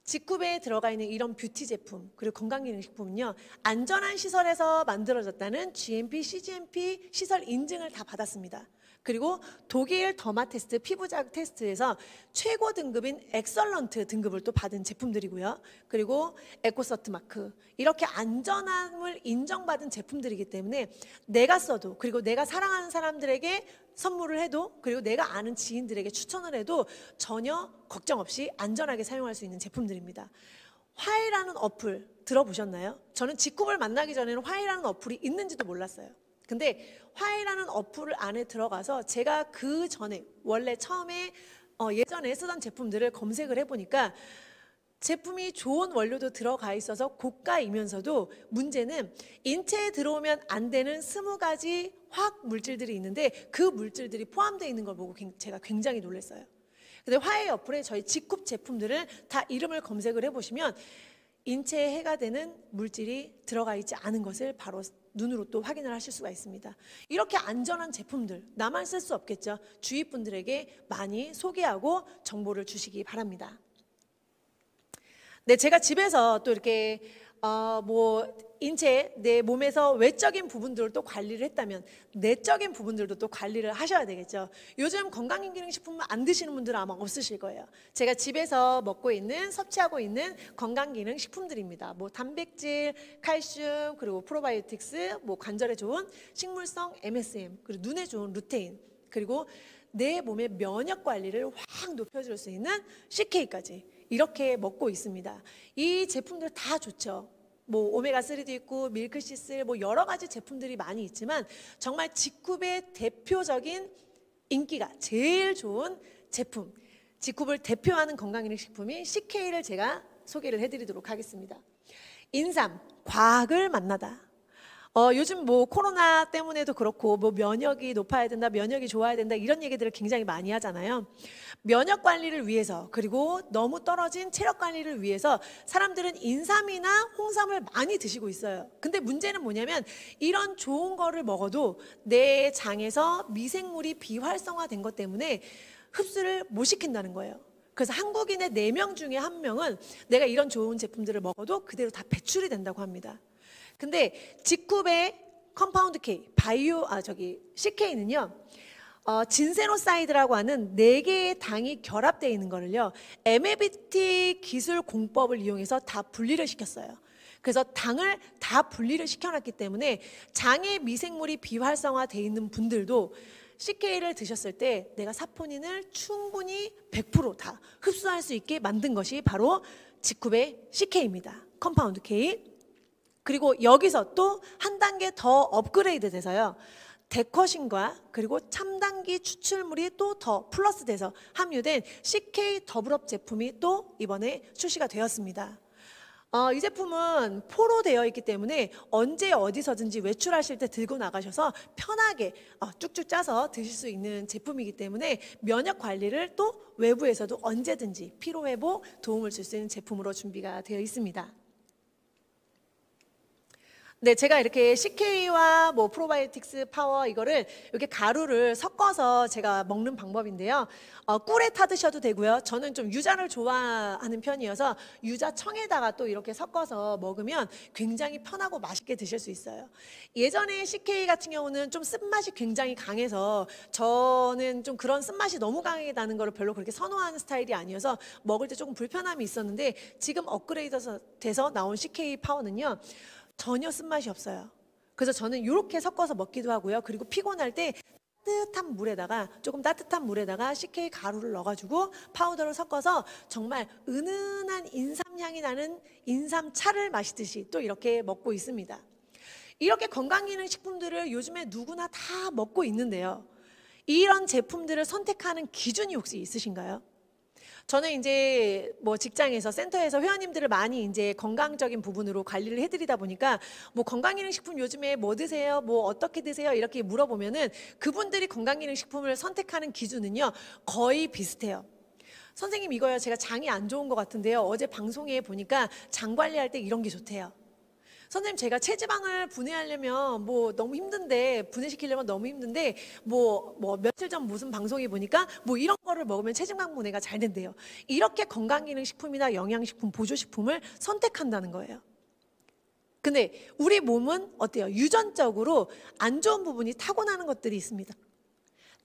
직구배에 들어가 있는 이런 뷰티 제품 그리고 건강기능식품은요, 안전한 시설에서 만들어졌다는 GMP, CGMP 시설 인증을 다 받았습니다. 그리고 독일 더마테스트 피부자극 테스트에서 최고 등급인 엑설런트 등급을 또 받은 제품들이고요. 그리고 에코서트 마크, 이렇게 안전함을 인정받은 제품들이기 때문에 내가 써도 그리고 내가 사랑하는 사람들에게 선물을 해도 그리고 내가 아는 지인들에게 추천을 해도 전혀 걱정 없이 안전하게 사용할 수 있는 제품들입니다. 화해라는 어플 들어보셨나요? 저는 직구를 만나기 전에는 화해라는 어플이 있는지도 몰랐어요. 근데 화해라는 어플 안에 들어가서 제가 그 전에 원래 처음에 예전에 쓰던 제품들을 검색을 해보니까 제품이 좋은 원료도 들어가 있어서 고가이면서도 문제는 인체에 들어오면 안 되는 20가지 화학 물질들이 있는데 그 물질들이 포함되어 있는 걸 보고 제가 굉장히 놀랐어요. 근데 화해 어플에 저희 직굽 제품들을 다 이름을 검색을 해보시면 인체에 해가 되는 물질이 들어가 있지 않은 것을 바로 눈으로 또 확인을 하실 수가 있습니다. 이렇게 안전한 제품들 나만 쓸 수 없겠죠. 주위 분들에게 많이 소개하고 정보를 주시기 바랍니다. 네, 제가 집에서 또 이렇게 뭐 인체 내 몸에서 외적인 부분들도 관리를 했다면 내적인 부분들도 또 관리를 하셔야 되겠죠. 요즘 건강기능식품 안 드시는 분들은 아마 없으실 거예요. 제가 집에서 먹고 있는 섭취하고 있는 건강기능식품들입니다. 뭐 단백질, 칼슘, 그리고 프로바이오틱스, 뭐 관절에 좋은 식물성 MSM, 그리고 눈에 좋은 루테인, 그리고 내 몸의 면역 관리를 확 높여줄 수 있는 CK까지 이렇게 먹고 있습니다. 이 제품들 다 좋죠. 뭐 오메가3도 있고 밀크시슬, 뭐 여러 가지 제품들이 많이 있지만 정말 직굽의 대표적인 인기가 제일 좋은 제품, 직굽을 대표하는 건강기능식품인 CK를 제가 소개를 해드리도록 하겠습니다. 인삼, 과학을 만나다. 요즘 뭐 코로나 때문에도 그렇고 뭐 면역이 높아야 된다, 면역이 좋아야 된다 이런 얘기들을 굉장히 많이 하잖아요. 면역 관리를 위해서, 그리고 너무 떨어진 체력 관리를 위해서 사람들은 인삼이나 홍삼을 많이 드시고 있어요. 근데 문제는 뭐냐면 이런 좋은 거를 먹어도 내 장에서 미생물이 비활성화된 것 때문에 흡수를 못 시킨다는 거예요. 그래서 한국인의 4명 중에 1명은 내가 이런 좋은 제품들을 먹어도 그대로 다 배출이 된다고 합니다. 근데 직굽의 컴파운드 K, CK는요, 진세노사이드라고 하는 4개의 당이 결합되어 있는 거를요, MABT 기술 공법을 이용해서 다 분리를 시켰어요. 그래서 당을 다 분리를 시켜놨기 때문에 장에 미생물이 비활성화되어 있는 분들도 CK를 드셨을 때 내가 사포닌을 충분히 100% 다 흡수할 수 있게 만든 것이 바로 직굽의 CK입니다. 컴파운드 K. 그리고 여기서 또 한 단계 더 업그레이드 돼서요, 데커신과 그리고 첨단기 추출물이 또 더 플러스돼서 함유된 CK 더블업 제품이 또 이번에 출시가 되었습니다. 이 제품은 포로 되어 있기 때문에 언제 어디서든지 외출하실 때 들고 나가셔서 편하게 쭉쭉 짜서 드실 수 있는 제품이기 때문에 면역 관리를 또 외부에서도 언제든지 피로회복 도움을 줄 수 있는 제품으로 준비가 되어 있습니다. 네, 제가 이렇게 CK와 뭐 프로바이오틱스 파워 이거를 이렇게 가루를 섞어서 제가 먹는 방법인데요. 꿀에 타 드셔도 되고요. 저는 좀 유자를 좋아하는 편이어서 유자청에다가 또 이렇게 섞어서 먹으면 굉장히 편하고 맛있게 드실 수 있어요. 예전에 CK 같은 경우는 좀 쓴맛이 굉장히 강해서 저는 좀 그런 쓴맛이 너무 강하다는 거를 별로 그렇게 선호하는 스타일이 아니어서 먹을 때 조금 불편함이 있었는데 지금 업그레이드 돼서 나온 CK 파워는요, 전혀 쓴맛이 없어요. 그래서 저는 이렇게 섞어서 먹기도 하고요. 그리고 피곤할 때 조금 따뜻한 물에다가 CK 가루를 넣어가지고 파우더를 섞어서 정말 은은한 인삼향이 나는 인삼차를 마시듯이 또 이렇게 먹고 있습니다. 이렇게 건강기능식품들을 요즘에 누구나 다 먹고 있는데요. 이런 제품들을 선택하는 기준이 혹시 있으신가요? 저는 이제 뭐 직장에서 센터에서 회원님들을 많이 이제 건강적인 부분으로 관리를 해드리다 보니까 뭐 건강기능식품 요즘에 뭐 드세요? 뭐 어떻게 드세요? 이렇게 물어보면은 그분들이 건강기능식품을 선택하는 기준은요, 거의 비슷해요. 선생님 이거요, 제가 장이 안 좋은 것 같은데요, 어제 방송에 보니까 장 관리할 때 이런 게 좋대요. 선생님 제가 체지방을 분해하려면 뭐 너무 힘든데, 분해시키려면 너무 힘든데 뭐 며칠 전 무슨 방송에 보니까 뭐 이런 거를 먹으면 체지방 분해가 잘 된대요. 이렇게 건강기능식품이나 영양식품, 보조식품을 선택한다는 거예요. 근데 우리 몸은 어때요? 유전적으로 안 좋은 부분이 타고나는 것들이 있습니다.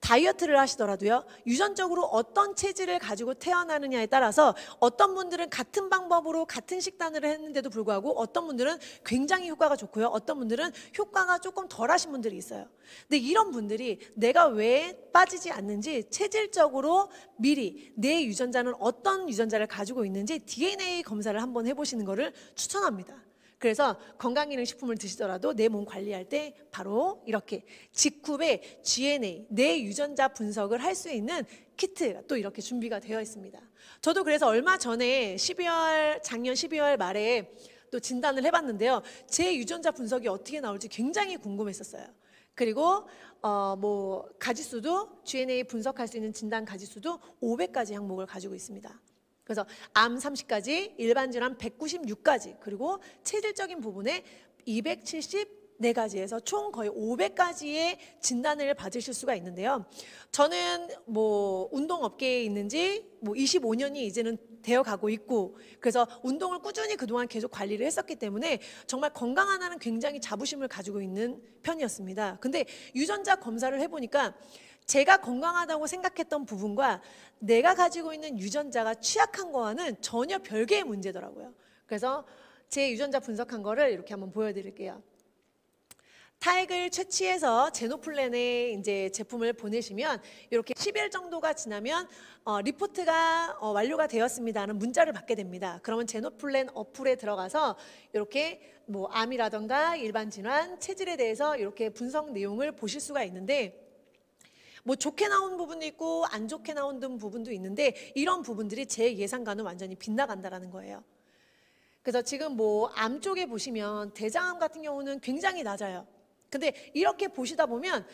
다이어트를 하시더라도요, 유전적으로 어떤 체질을 가지고 태어나느냐에 따라서 어떤 분들은 같은 방법으로 같은 식단을 했는데도 불구하고 어떤 분들은 굉장히 효과가 좋고요, 어떤 분들은 효과가 조금 덜하신 분들이 있어요. 근데 이런 분들이 내가 왜 빠지지 않는지 체질적으로 미리 내 유전자는 어떤 유전자를 가지고 있는지 DNA 검사를 한번 해보시는 것을 추천합니다. 그래서 건강기능식품을 드시더라도 내 몸 관리할 때 바로 이렇게 직굽의 GNA, 내 유전자 분석을 할 수 있는 키트가 또 이렇게 준비가 되어 있습니다. 저도 그래서 얼마 전에 작년 12월 말에 또 진단을 해봤는데요, 제 유전자 분석이 어떻게 나올지 굉장히 궁금했었어요. 그리고 뭐 가지수도, GNA 분석할 수 있는 진단 가지수도 500가지 항목을 가지고 있습니다. 그래서 암 30가지, 일반 질환 196가지, 그리고 체질적인 부분에 270 4가지에서 총 거의 500가지의 진단을 받으실 수가 있는데요. 저는 뭐 운동업계에 있는지 뭐 25년이 이제는 되어 가고 있고, 그래서 운동을 꾸준히 그동안 계속 관리를 했었기 때문에 정말 건강 하나는 굉장히 자부심을 가지고 있는 편이었습니다. 근데 유전자 검사를 해보니까 제가 건강하다고 생각했던 부분과 내가 가지고 있는 유전자가 취약한 거와는 전혀 별개의 문제더라고요. 그래서 제 유전자 분석한 거를 이렇게 한번 보여드릴게요. 타액을 채취해서 제노플랜에 이제 제품을 보내시면 이렇게 10일 정도가 지나면 리포트가 완료가 되었습니다는 문자를 받게 됩니다. 그러면 제노플랜 어플에 들어가서 이렇게 뭐 암이라던가 일반 질환, 체질에 대해서 이렇게 분석 내용을 보실 수가 있는데, 뭐 좋게 나온 부분도 있고 안 좋게 나온 부분도 있는데, 이런 부분들이 제 예상과는 완전히 빗나간다라는 거예요. 그래서 지금 뭐 암 쪽에 보시면 대장암 같은 경우는 굉장히 낮아요. 근데 이렇게 보시다 보면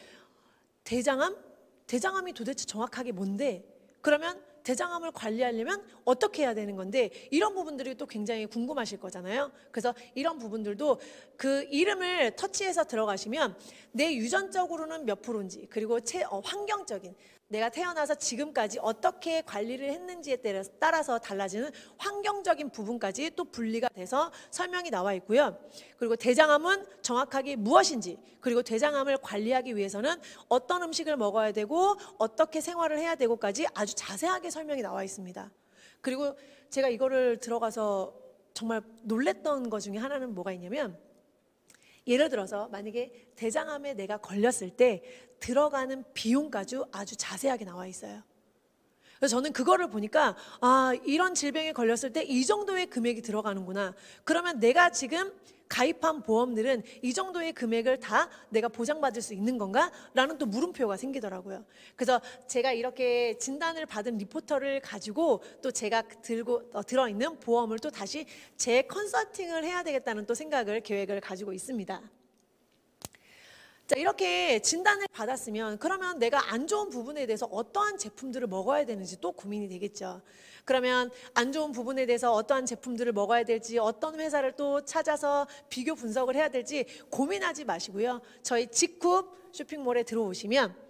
대장암이 도대체 정확하게 뭔데? 그러면 대장암을 관리하려면 어떻게 해야 되는 건데, 이런 부분들이 또 굉장히 궁금하실 거잖아요. 그래서 이런 부분들도 그 이름을 터치해서 들어가시면 내 유전적으로는 몇 프로인지, 그리고 환경적인, 내가 태어나서 지금까지 어떻게 관리를 했는지에 따라서 달라지는 환경적인 부분까지 또 분리가 돼서 설명이 나와 있고요. 그리고 대장암은 정확하게 무엇인지, 그리고 대장암을 관리하기 위해서는 어떤 음식을 먹어야 되고 어떻게 생활을 해야 되고까지 아주 자세하게 설명이 나와 있습니다. 그리고 제가 이거를 들어가서 정말 놀랬던 것 중에 하나는 뭐가 있냐면, 예를 들어서 만약에 대장암에 내가 걸렸을 때 들어가는 비용까지 아주 자세하게 나와 있어요. 그래서 저는 그거를 보니까 이런 질병에 걸렸을 때 이 정도의 금액이 들어가는구나. 그러면 내가 지금 가입한 보험들은 이 정도의 금액을 다 내가 보장받을 수 있는 건가? 라는 또 물음표가 생기더라고요. 그래서 제가 이렇게 진단을 받은 리포터를 가지고 또 제가 들어있는 보험을 또 다시 재컨설팅을 해야 되겠다는 또 계획을 가지고 있습니다. 자, 이렇게 진단을 받았으면 그러면 내가 안 좋은 부분에 대해서 어떠한 제품들을 먹어야 되는지 또 고민이 되겠죠. 그러면 안 좋은 부분에 대해서 어떠한 제품들을 먹어야 될지, 어떤 회사를 또 찾아서 비교 분석을 해야 될지 고민하지 마시고요. 저희 직굽 쇼핑몰에 들어오시면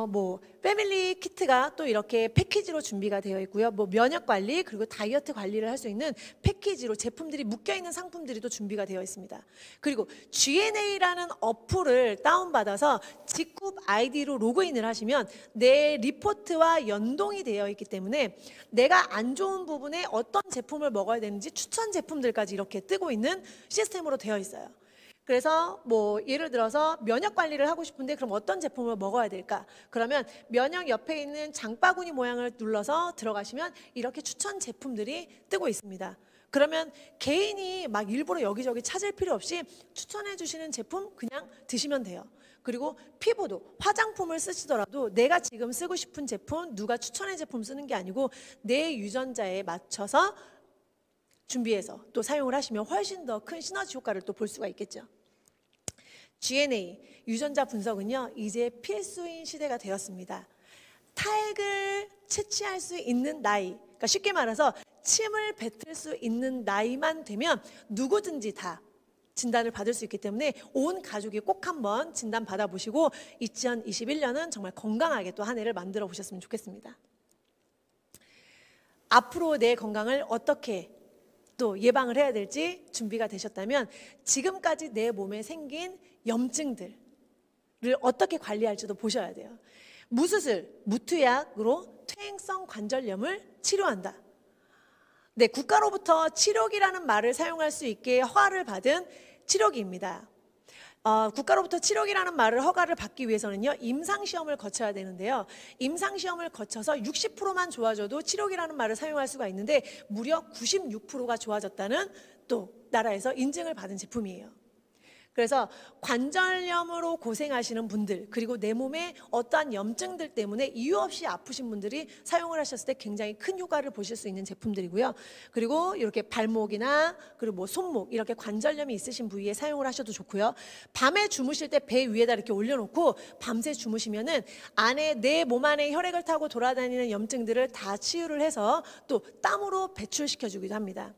뭐 패밀리 키트가 또 이렇게 패키지로 준비가 되어 있고요. 뭐 면역 관리 그리고 다이어트 관리를 할 수 있는 패키지로 제품들이 묶여 있는 상품들이 또 준비가 되어 있습니다. 그리고 GNA라는 어플을 다운받아서 직굽 아이디로 로그인을 하시면 내 리포트와 연동이 되어 있기 때문에 내가 안 좋은 부분에 어떤 제품을 먹어야 되는지 추천 제품들까지 이렇게 뜨고 있는 시스템으로 되어 있어요. 그래서 뭐 예를 들어서 면역 관리를 하고 싶은데 그럼 어떤 제품을 먹어야 될까? 그러면 면역 옆에 있는 장바구니 모양을 눌러서 들어가시면 이렇게 추천 제품들이 뜨고 있습니다. 그러면 개인이 막 일부러 여기저기 찾을 필요 없이 추천해 주시는 제품 그냥 드시면 돼요. 그리고 피부도 화장품을 쓰시더라도 내가 지금 쓰고 싶은 제품, 누가 추천해 제품 쓰는 게 아니고 내 유전자에 맞춰서 준비해서 또 사용을 하시면 훨씬 더 큰 시너지 효과를 또 볼 수가 있겠죠. GNA, 유전자 분석은요, 이제 필수인 시대가 되었습니다. 타액을 채취할 수 있는 나이, 그러니까 쉽게 말해서 침을 뱉을 수 있는 나이만 되면 누구든지 다 진단을 받을 수 있기 때문에 온 가족이 꼭 한번 진단 받아보시고 2021년은 정말 건강하게 또 한 해를 만들어 보셨으면 좋겠습니다. 앞으로 내 건강을 어떻게 또 예방을 해야 될지 준비가 되셨다면 지금까지 내 몸에 생긴 염증들을 어떻게 관리할지도 보셔야 돼요. 무수술, 무투약으로 퇴행성 관절염을 치료한다. 네, 국가로부터 치료기라는 말을 사용할 수 있게 허가를 받은 치료기입니다. 국가로부터 치료기라는 말을 허가를 받기 위해서는요, 임상시험을 거쳐야 되는데요. 임상시험을 거쳐서 60%만 좋아져도 치료기라는 말을 사용할 수가 있는데 무려 96%가 좋아졌다는 또 나라에서 인증을 받은 제품이에요. 그래서 관절염으로 고생하시는 분들, 그리고 내 몸에 어떠한 염증들 때문에 이유 없이 아프신 분들이 사용을 하셨을 때 굉장히 큰 효과를 보실 수 있는 제품들이고요. 그리고 이렇게 발목이나 그리고 뭐 손목 이렇게 관절염이 있으신 부위에 사용을 하셔도 좋고요. 밤에 주무실 때 배 위에다 이렇게 올려놓고 밤새 주무시면은 안에 내 몸 안에 혈액을 타고 돌아다니는 염증들을 다 치유를 해서 또 땀으로 배출시켜주기도 합니다.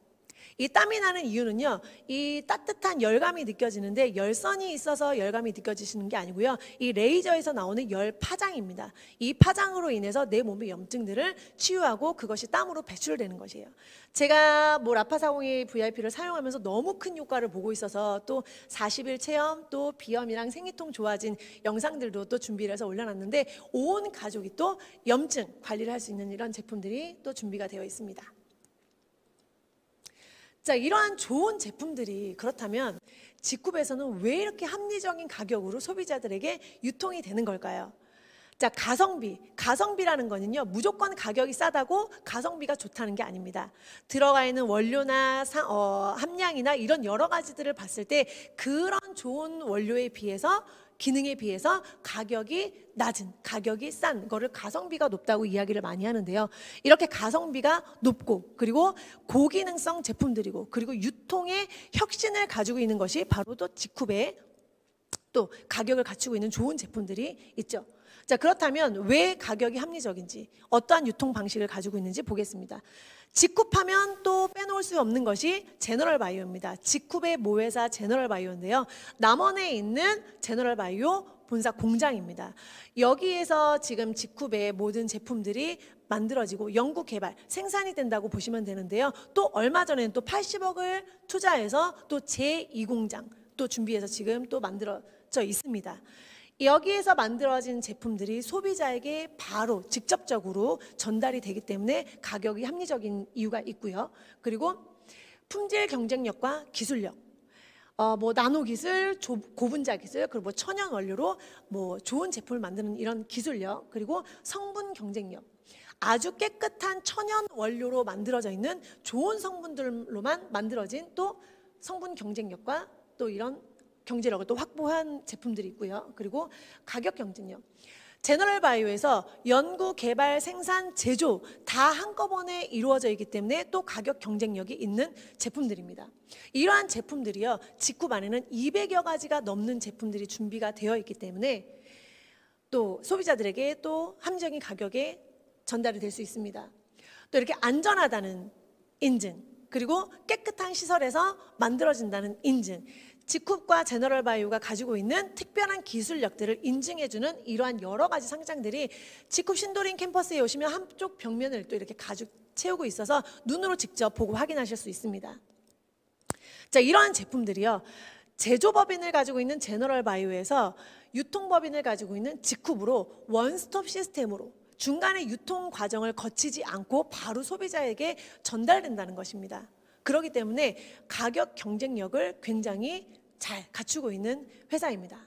이 땀이 나는 이유는요, 이 따뜻한 열감이 느껴지는데 열선이 있어서 열감이 느껴지시는 게 아니고요, 이 레이저에서 나오는 열 파장입니다. 이 파장으로 인해서 내 몸의 염증들을 치유하고 그것이 땀으로 배출되는 것이에요. 제가 뭐 라파사공의 VIP를 사용하면서 너무 큰 효과를 보고 있어서 또 40일 체험, 또 비염이랑 생리통 좋아진 영상들도 또 준비를 해서 올려놨는데, 온 가족이 또 염증 관리를 할 수 있는 이런 제품들이 또 준비가 되어 있습니다. 자, 이러한 좋은 제품들이 그렇다면 직굽에서는 왜 이렇게 합리적인 가격으로 소비자들에게 유통이 되는 걸까요? 자, 가성비라는 거는요, 무조건 가격이 싸다고 가성비가 좋다는 게 아닙니다. 들어가 있는 원료나 함량이나 이런 여러 가지들을 봤을 때 그런 좋은 원료에 비해서, 기능에 비해서 가격이 낮은, 가격이 싼 거를 가성비가 높다고 이야기를 많이 하는데요. 이렇게 가성비가 높고 그리고 고기능성 제품들이고 그리고 유통의 혁신을 가지고 있는 것이 바로 또 직굽의 또 가격을 갖추고 있는 좋은 제품들이 있죠. 자, 그렇다면 왜 가격이 합리적인지, 어떠한 유통 방식을 가지고 있는지 보겠습니다. 직굽하면 또 빼놓을 수 없는 것이 제너럴바이오입니다. 직굽의 모회사 제너럴바이오인데요. 남원에 있는 제너럴바이오 본사 공장입니다. 여기에서 지금 직굽의 모든 제품들이 만들어지고 연구 개발, 생산이 된다고 보시면 되는데요. 또 얼마 전에는 또 80억을 투자해서 또 제2공장 또 준비해서 지금 또 만들어져 있습니다. 여기에서 만들어진 제품들이 소비자에게 바로 직접적으로 전달이 되기 때문에 가격이 합리적인 이유가 있고요. 그리고 품질 경쟁력과 기술력, 뭐 나노 기술, 고분자 기술, 그리고 뭐 천연 원료로 뭐 좋은 제품을 만드는 이런 기술력, 그리고 성분 경쟁력, 아주 깨끗한 천연 원료로 만들어져 있는 좋은 성분들로만 만들어진 또 성분 경쟁력과 또 이런 경제력을 또 확보한 제품들이 있고요. 그리고 가격 경쟁력. 제너럴바이오에서 연구, 개발, 생산, 제조 다 한꺼번에 이루어져 있기 때문에 또 가격 경쟁력이 있는 제품들입니다. 이러한 제품들이요, 직굽 안에는 200여 가지가 넘는 제품들이 준비가 되어 있기 때문에 또 소비자들에게 또 합리적인 가격에 전달이 될 수 있습니다. 또 이렇게 안전하다는 인증, 그리고 깨끗한 시설에서 만들어진다는 인증, 직굽과 제너럴바이오가 가지고 있는 특별한 기술력들을 인증해주는 이러한 여러 가지 상장들이 직굽 신도림 캠퍼스에 오시면 한쪽 벽면을 또 이렇게 가득 채우고 있어서 눈으로 직접 보고 확인하실 수 있습니다. 자, 이러한 제품들이요, 제조법인을 가지고 있는 제너럴바이오에서 유통법인을 가지고 있는 직굽으로 원스톱 시스템으로 중간에 유통 과정을 거치지 않고 바로 소비자에게 전달된다는 것입니다. 그렇기 때문에 가격 경쟁력을 굉장히 잘 갖추고 있는 회사입니다.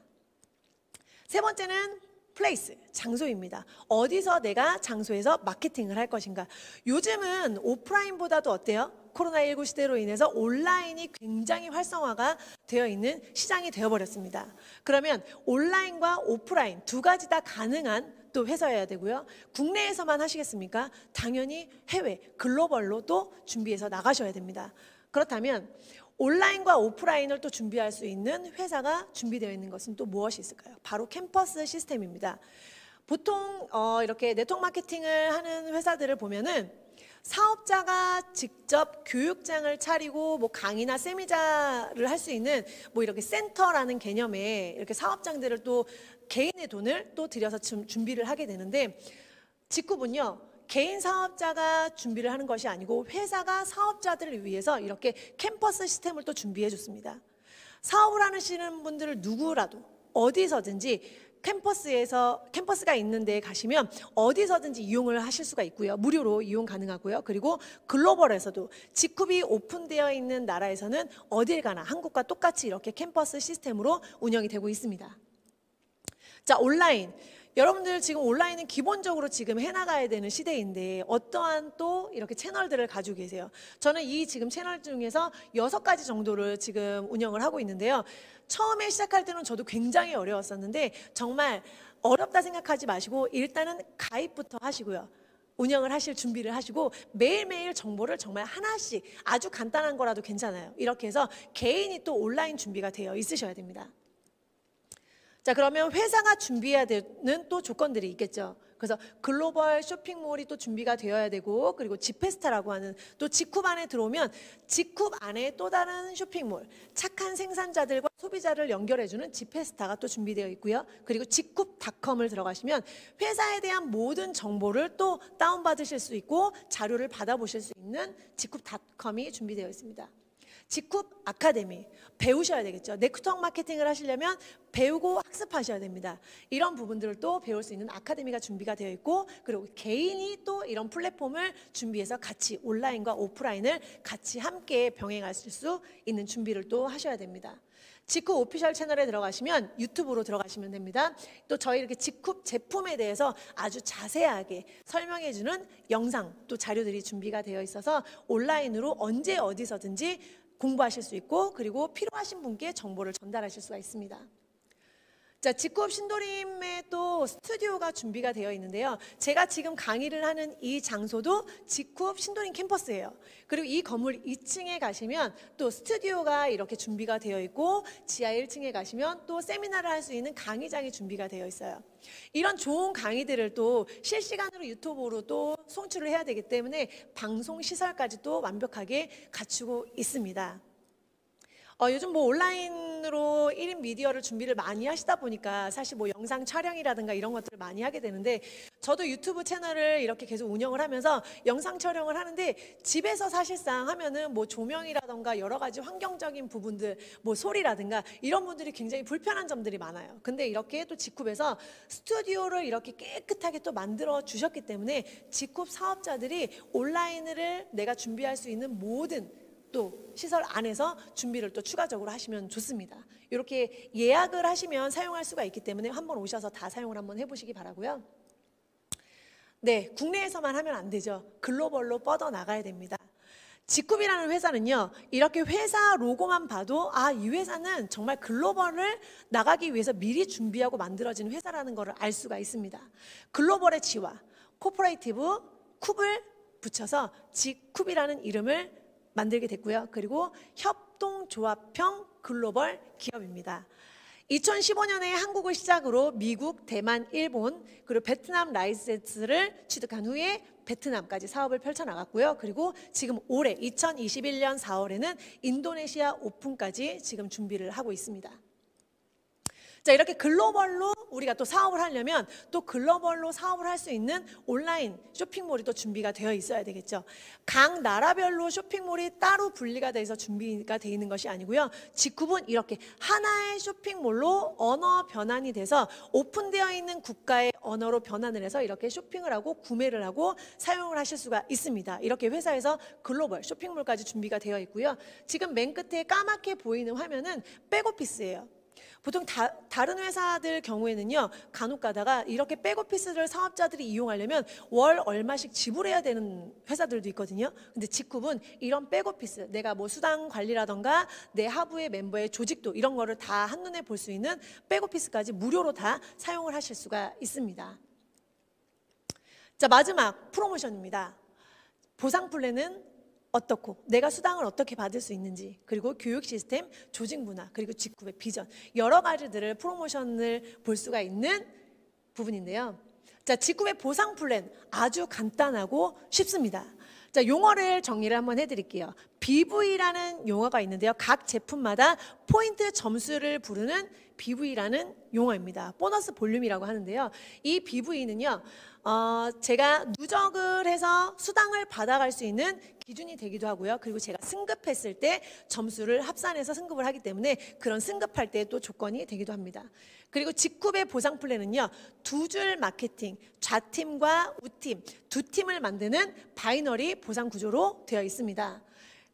세 번째는 플레이스, 장소입니다. 어디서 내가 장소에서 마케팅을 할 것인가. 요즘은 오프라인보다도 어때요? 코로나19 시대로 인해서 온라인이 굉장히 활성화가 되어 있는 시장이 되어버렸습니다. 그러면 온라인과 오프라인 두 가지 다 가능한 또 회사여야 되고요. 국내에서만 하시겠습니까? 당연히 해외, 글로벌로 또 준비해서 나가셔야 됩니다. 그렇다면 온라인과 오프라인을 또 준비할 수 있는 회사가 준비되어 있는 것은 또 무엇이 있을까요? 바로 캠퍼스 시스템입니다. 보통 이렇게 네트워크 마케팅을 하는 회사들을 보면은 사업자가 직접 교육장을 차리고 뭐 강의나 세미나를 할 수 있는 뭐 이렇게 센터라는 개념의 이렇게 사업장들을 또 개인의 돈을 또 들여서 준비를 하게 되는데, 직굽은요, 개인 사업자가 준비를 하는 것이 아니고 회사가 사업자들을 위해서 이렇게 캠퍼스 시스템을 또 준비해 줬습니다. 사업을 하시는 분들을 누구라도 어디서든지 캠퍼스가 있는 데에 가시면 어디서든지 이용을 하실 수가 있고요. 무료로 이용 가능하고요. 그리고 글로벌에서도 직굽이 오픈되어 있는 나라에서는 어딜 가나 한국과 똑같이 이렇게 캠퍼스 시스템으로 운영이 되고 있습니다. 자, 온라인. 여러분들 지금 온라인은 기본적으로 지금 해나가야 되는 시대인데 어떠한 또 이렇게 채널들을 가지고 계세요. 저는 이 지금 채널 중에서 6가지 정도를 지금 운영을 하고 있는데요. 처음에 시작할 때는 저도 굉장히 어려웠었는데 정말 어렵다 생각하지 마시고 일단은 가입부터 하시고요. 운영을 하실 준비를 하시고 매일매일 정보를 정말 하나씩 아주 간단한 거라도 괜찮아요. 이렇게 해서 개인이 또 온라인 준비가 되어 있으셔야 됩니다. 자, 그러면 회사가 준비해야 되는 또 조건들이 있겠죠. 그래서 글로벌 쇼핑몰이 또 준비가 되어야 되고, 그리고 지페스타라고 하는 또 직쿱 안에 들어오면 직쿱 안에 또 다른 쇼핑몰, 착한 생산자들과 소비자를 연결해주는 지페스타가 또 준비되어 있고요. 그리고 직쿱닷컴을 들어가시면 회사에 대한 모든 정보를 또 다운받으실 수 있고 자료를 받아보실 수 있는 직쿱닷컴이 준비되어 있습니다. 직쿱 아카데미, 배우셔야 되겠죠. 네트워크 마케팅을 하시려면 배우고 학습하셔야 됩니다. 이런 부분들을 또 배울 수 있는 아카데미가 준비가 되어 있고, 그리고 개인이 또 이런 플랫폼을 준비해서 같이 온라인과 오프라인을 같이 함께 병행하실 수 있는 준비를 또 하셔야 됩니다. 직쿱 오피셜 채널에 들어가시면 유튜브로 들어가시면 됩니다. 또 저희 이렇게 직쿱 제품에 대해서 아주 자세하게 설명해주는 영상 또 자료들이 준비가 되어 있어서 온라인으로 언제 어디서든지 공부하실 수 있고, 그리고 필요하신 분께 정보를 전달하실 수가 있습니다. 자, 직쿱 신도림에 또 스튜디오가 준비가 되어 있는데요. 제가 지금 강의를 하는 이 장소도 직쿱 신도림 캠퍼스예요. 그리고 이 건물 2층에 가시면 또 스튜디오가 이렇게 준비가 되어 있고, 지하 1층에 가시면 또 세미나를 할 수 있는 강의장이 준비가 되어 있어요. 이런 좋은 강의들을 또 실시간으로 유튜브로 또 송출을 해야 되기 때문에 방송 시설까지 또 완벽하게 갖추고 있습니다. 요즘 뭐 온라인으로 1인 미디어를 준비를 많이 하시다 보니까 사실 뭐 영상 촬영이라든가 이런 것들을 많이 하게 되는데, 저도 유튜브 채널을 이렇게 계속 운영을 하면서 영상 촬영을 하는데, 집에서 사실상 하면은 뭐 조명이라든가 여러 가지 환경적인 부분들, 뭐 소리라든가 이런 분들이 굉장히 불편한 점들이 많아요. 근데 이렇게 또 직쿱에서 스튜디오를 이렇게 깨끗하게 또 만들어 주셨기 때문에 직쿱 사업자들이 온라인을 내가 준비할 수 있는 모든 또 시설 안에서 준비를 또 추가적으로 하시면 좋습니다. 이렇게 예약을 하시면 사용할 수가 있기 때문에 한번 오셔서 다 사용을 한번 해보시기 바라고요. 네, 국내에서만 하면 안 되죠. 글로벌로 뻗어나가야 됩니다. 직쿱이라는 회사는요, 이렇게 회사 로고만 봐도 이 회사는 정말 글로벌을 나가기 위해서 미리 준비하고 만들어진 회사라는 것을 알 수가 있습니다. 글로벌의 G와 코퍼레이티브 쿱을 붙여서 직쿱이라는 이름을 만들게 됐고요. 그리고 협동조합형 글로벌 기업입니다. 2015년에 한국을 시작으로 미국, 대만, 일본, 그리고 베트남 라이센스를 취득한 후에 베트남까지 사업을 펼쳐나갔고요. 그리고 지금 올해 2021년 4월에는 인도네시아 오픈까지 지금 준비를 하고 있습니다. 자, 이렇게 글로벌로 우리가 또 사업을 하려면 또 글로벌로 사업을 할 수 있는 온라인 쇼핑몰이 또 준비가 되어 있어야 되겠죠. 각 나라별로 쇼핑몰이 따로 분리가 돼서 준비가 되어 있는 것이 아니고요. 직쿱은 이렇게 하나의 쇼핑몰로 언어 변환이 돼서 오픈되어 있는 국가의 언어로 변환을 해서 이렇게 쇼핑을 하고 구매를 하고 사용을 하실 수가 있습니다. 이렇게 회사에서 글로벌 쇼핑몰까지 준비가 되어 있고요. 지금 맨 끝에 까맣게 보이는 화면은 백오피스예요. 보통 다른 회사들 경우에는요, 간혹 가다가 이렇게 백오피스를 사업자들이 이용하려면 월 얼마씩 지불해야 되는 회사들도 있거든요. 근데 직쿱은 이런 백오피스, 내가 뭐 수당 관리라던가 내 하부의 멤버의 조직도 이런 거를 다 한눈에 볼 수 있는 백오피스까지 무료로 다 사용을 하실 수가 있습니다. 자, 마지막 프로모션입니다. 보상 플랜은 어떻고, 내가 수당을 어떻게 받을 수 있는지, 그리고 교육 시스템, 조직 문화, 그리고 직쿱의 비전, 여러 가지들을 프로모션을 볼 수가 있는 부분인데요. 자, 직쿱의 보상 플랜 아주 간단하고 쉽습니다. 자, 용어를 정리를 한번 해드릴게요. BV라는 용어가 있는데요. 각 제품마다 포인트 점수를 부르는 BV라는 용어입니다. 보너스 볼륨이라고 하는데요. 이 BV는요, 제가 누적을 해서 수당을 받아갈 수 있는 기준이 되기도 하고요. 그리고 제가 승급했을 때 점수를 합산해서 승급을 하기 때문에 그런 승급할 때 또 조건이 되기도 합니다. 그리고 직쿱의 보상 플랜은요, 두 줄 마케팅, 좌팀과 우팀, 두 팀을 만드는 바이너리 보상 구조로 되어 있습니다.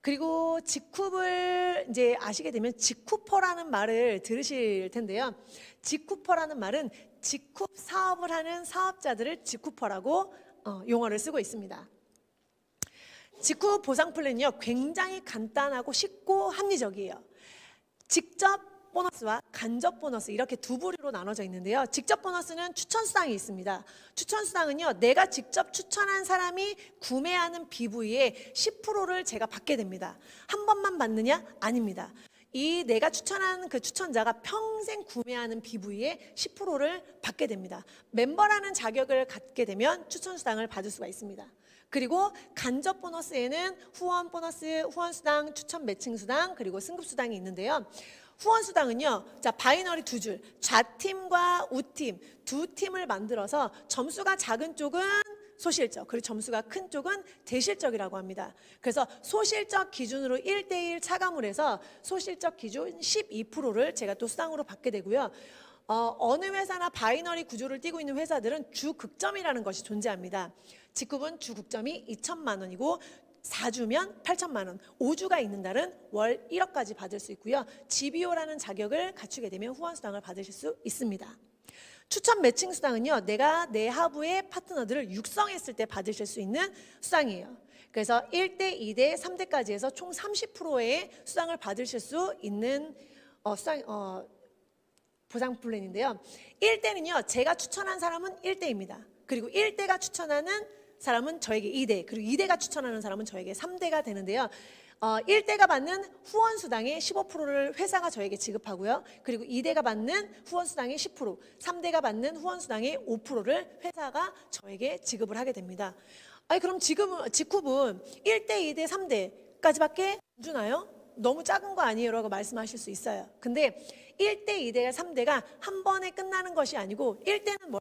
그리고 직쿱을 이제 아시게 되면 직쿠퍼라는 말을 들으실 텐데요. 직쿠퍼라는 말은 직쿱 사업을 하는 사업자들을 직쿠퍼라고 용어를 쓰고 있습니다. 직쿱 보상 플랜은요, 굉장히 간단하고 쉽고 합리적이에요. 직접 보너스와 간접 보너스 이렇게 두 부류로 나눠져 있는데요. 직접 보너스는 추천 수당이 있습니다. 추천 수당은요, 내가 직접 추천한 사람이 구매하는 BV의 10%를 제가 받게 됩니다. 한 번만 받느냐? 아닙니다. 이 내가 추천한 그 추천자가 평생 구매하는 BV의 10%를 받게 됩니다. 멤버라는 자격을 갖게 되면 추천 수당을 받을 수가 있습니다. 그리고 간접 보너스에는 후원 보너스, 후원 수당, 추천 매칭 수당, 그리고 승급 수당이 있는데요. 후원 수당은요, 자, 바이너리 두 줄, 좌팀과 우팀 두 팀을 만들어서 점수가 작은 쪽은 소실적, 그리고 점수가 큰 쪽은 대실적이라고 합니다. 그래서 소실적 기준으로 1대1 차감을 해서 소실적 기준 12%를 제가 또 수당으로 받게 되고요. 어느 회사나 바이너리 구조를 띠고 있는 회사들은 주극점이라는 것이 존재합니다. 직급은 주극점이 2천만 원이고 4주면 8천만 원, 5주가 있는 달은 월 1억까지 받을 수 있고요. GBO라는 자격을 갖추게 되면 후원 수당을 받으실 수 있습니다. 추천 매칭 수당은요, 내가 내 하부의 파트너들을 육성했을 때 받으실 수 있는 수당이에요. 그래서 1대, 2대, 3대까지 해서 총 30%의 수당을 받으실 수 있는 보상 플랜인데요. 1대는요, 제가 추천한 사람은 1대입니다. 그리고 1대가 추천하는 사람은 저에게 2대, 그리고 2대가 추천하는 사람은 저에게 3대가 되는데요. 1대가 받는 후원 수당의 15%를 회사가 저에게 지급하고요. 그리고 2대가 받는 후원 수당의 10%, 3대가 받는 후원 수당의 5%를 회사가 저에게 지급을 하게 됩니다. 아니 그럼 지금은 직급은 1대, 2대, 3대까지밖에 안 주나요? 너무 작은 거 아니에요? 라고 말씀하실 수 있어요. 근데 1대, 2대, 3대가 한 번에 끝나는 것이 아니고 1대는 뭐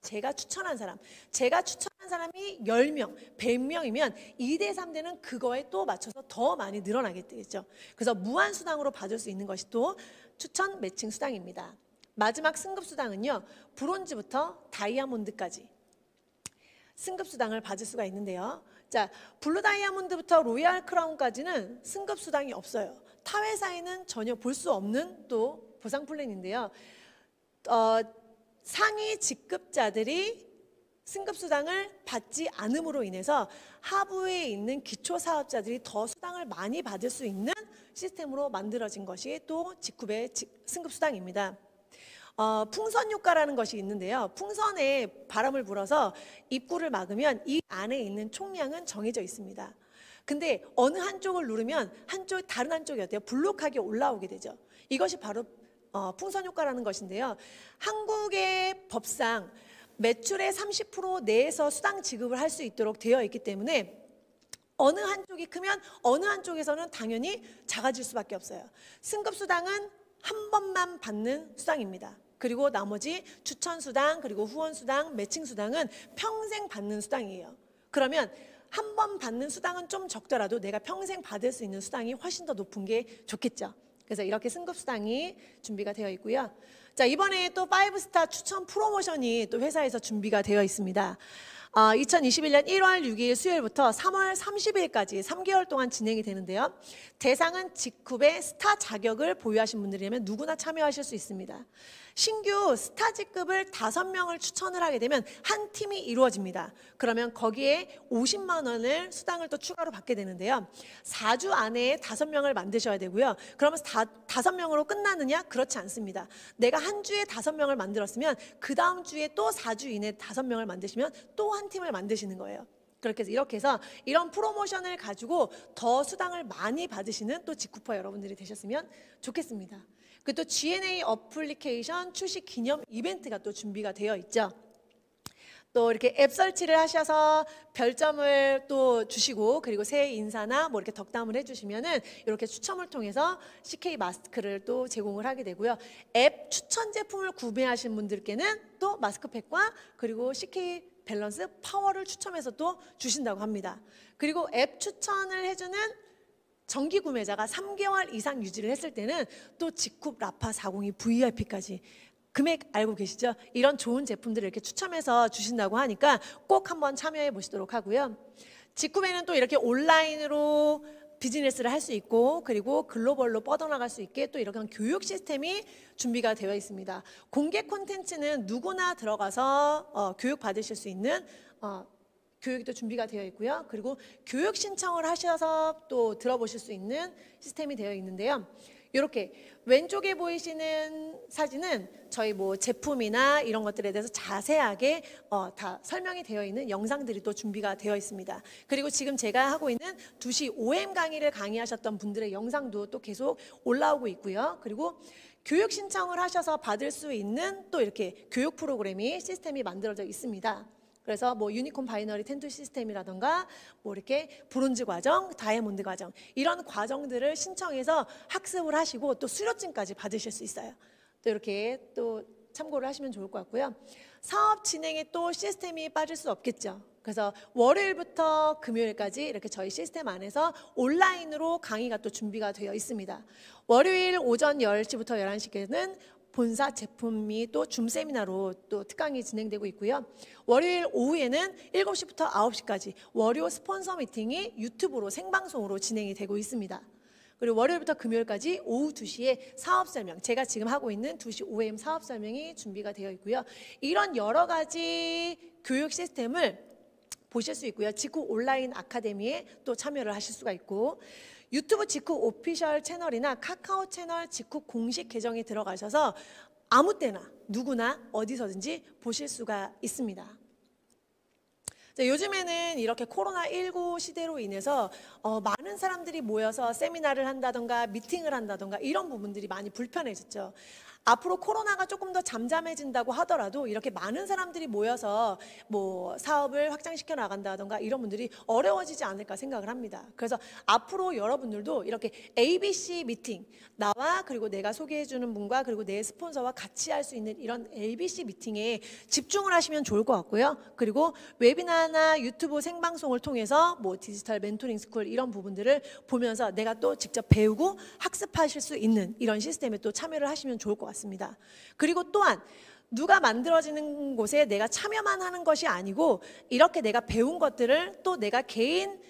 제가 추천한 사람, 제가 추천한 사람이 10명, 100명이면 2대, 3대는 그거에 또 맞춰서 더 많이 늘어나게 되겠죠. 그래서 무한수당으로 받을 수 있는 것이 또 추천 매칭 수당입니다. 마지막 승급수당은요, 브론즈부터 다이아몬드까지 승급수당을 받을 수가 있는데요. 자, 블루 다이아몬드부터 로얄 크라운까지는 승급수당이 없어요. 타 회사에는 전혀 볼 수 없는 또 보상 플랜인데요. 상위 직급자들이 승급수당을 받지 않음으로 인해서 하부에 있는 기초사업자들이 더 수당을 많이 받을 수 있는 시스템으로 만들어진 것이 또 직급의 승급수당입니다. 풍선효과라는 것이 있는데요. 풍선에 바람을 불어서 입구를 막으면 이 안에 있는 총량은 정해져 있습니다. 근데 어느 한쪽을 누르면 다른 한쪽이 어때요? 블록하게 올라오게 되죠. 이것이 바로 풍선효과라는 것인데요. 한국의 법상 매출의 30% 내에서 수당 지급을 할 수 있도록 되어 있기 때문에 어느 한쪽이 크면 어느 한쪽에서는 당연히 작아질 수밖에 없어요. 승급수당은 한 번만 받는 수당입니다. 그리고 나머지 추천수당, 그리고 후원수당, 매칭수당은 평생 받는 수당이에요. 그러면 한 번 받는 수당은 좀 적더라도 내가 평생 받을 수 있는 수당이 훨씬 더 높은 게 좋겠죠. 그래서 이렇게 승급수당이 준비가 되어 있고요. 자, 이번에 또 5스타 추천 프로모션이 또 회사에서 준비가 되어 있습니다. 2021년 1월 6일 수요일부터 3월 30일까지 3개월 동안 진행이 되는데요. 대상은 직급의 스타 자격을 보유하신 분들이라면 누구나 참여하실 수 있습니다. 신규 스타 직급을 5명을 추천을 하게 되면 한 팀이 이루어집니다. 그러면 거기에 50만 원을 수당을 또 추가로 받게 되는데요. 4주 안에 5명을 만드셔야 되고요. 그러면 5명으로 끝나느냐? 그렇지 않습니다. 내가 한 주에 5명을 만들었으면 그 다음 주에 또 4주 이내에 5명을 만드시면 또 한 팀을 만드시는 거예요. 이렇게 해서 이런 프로모션을 가지고 더 수당을 많이 받으시는 또 직구퍼 여러분들이 되셨으면 좋겠습니다. 그 또 G&A 어플리케이션 출시 기념 이벤트가 또 준비가 되어 있죠. 또 이렇게 앱 설치를 하셔서 별점을 또 주시고, 그리고 새해 인사나 뭐 이렇게 덕담을 해주시면은 이렇게 추첨을 통해서 CK 마스크를 또 제공을 하게 되고요. 앱 추천 제품을 구매하신 분들께는 또 마스크팩과 그리고 CK 밸런스 파워를 추첨해서 또 주신다고 합니다. 그리고 앱 추천을 해주는 정기 구매자가 3개월 이상 유지를 했을 때는 또 직쿱 라파 402 VIP까지 금액 알고 계시죠? 이런 좋은 제품들을 이렇게 추첨해서 주신다고 하니까 꼭 한번 참여해 보시도록 하고요. 직쿱에는 또 이렇게 온라인으로 비즈니스를 할 수 있고, 그리고 글로벌로 뻗어나갈 수 있게 또 이런 교육 시스템이 준비가 되어 있습니다. 공개 콘텐츠는 누구나 들어가서 교육 받으실 수 있는 교육이 또 준비가 되어 있고요. 그리고 교육 신청을 하셔서 또 들어보실 수 있는 시스템이 되어 있는데요. 이렇게 왼쪽에 보이시는 사진은 저희 뭐 제품이나 이런 것들에 대해서 자세하게 다 설명이 되어 있는 영상들이 또 준비가 되어 있습니다. 그리고 지금 제가 하고 있는 2시 OM 강의를 강의하셨던 분들의 영상도 또 계속 올라오고 있고요. 그리고 교육 신청을 하셔서 받을 수 있는 또 이렇게 교육 프로그램이 시스템이 만들어져 있습니다. 그래서 뭐 유니콘 바이너리 텐트 시스템이라던가 뭐 이렇게 브론즈 과정, 다이아몬드 과정 이런 과정들을 신청해서 학습을 하시고 또 수료증까지 받으실 수 있어요. 또 이렇게 또 참고를 하시면 좋을 것 같고요. 사업 진행에 또 시스템이 빠질 수 없겠죠. 그래서 월요일부터 금요일까지 이렇게 저희 시스템 안에서 온라인으로 강의가 또 준비가 되어 있습니다. 월요일 오전 10시부터 11시께는 본사 제품이 또 줌 세미나로 또 특강이 진행되고 있고요. 월요일 오후에는 7시부터 9시까지 월요 스폰서 미팅이 유튜브로 생방송으로 진행이 되고 있습니다. 그리고 월요일부터 금요일까지 오후 2시에 사업 설명, 제가 지금 하고 있는 2시 OM 사업 설명이 준비가 되어 있고요. 이런 여러 가지 교육 시스템을 보실 수 있고요. 직후 온라인 아카데미에 또 참여를 하실 수가 있고, 유튜브 직후 오피셜 채널이나 카카오 채널 직후 공식 계정에 들어가셔서 아무 때나 누구나 어디서든지 보실 수가 있습니다. 요즘에는 이렇게 코로나19 시대로 인해서 많은 사람들이 모여서 세미나를 한다던가 미팅을 한다던가 이런 부분들이 많이 불편해졌죠. 앞으로 코로나가 조금 더 잠잠해진다고 하더라도 이렇게 많은 사람들이 모여서 뭐 사업을 확장시켜 나간다던가 이런 분들이 어려워지지 않을까 생각을 합니다. 그래서 앞으로 여러분들도 이렇게 ABC 미팅, 나와 그리고 내가 소개해주는 분과 그리고 내 스폰서와 같이 할 수 있는 이런 ABC 미팅에 집중을 하시면 좋을 것 같고요. 그리고 웨비나나 유튜브 생방송을 통해서 뭐 디지털 멘토링 스쿨 이런 부분들을 보면서 내가 또 직접 배우고 학습하실 수 있는 이런 시스템에 또 참여를 하시면 좋을 것 같습니다. 그리고 또한 누가 만들어지는 곳에 내가 참여만 하는 것이 아니고 이렇게 내가 배운 것들을 또 내가 개인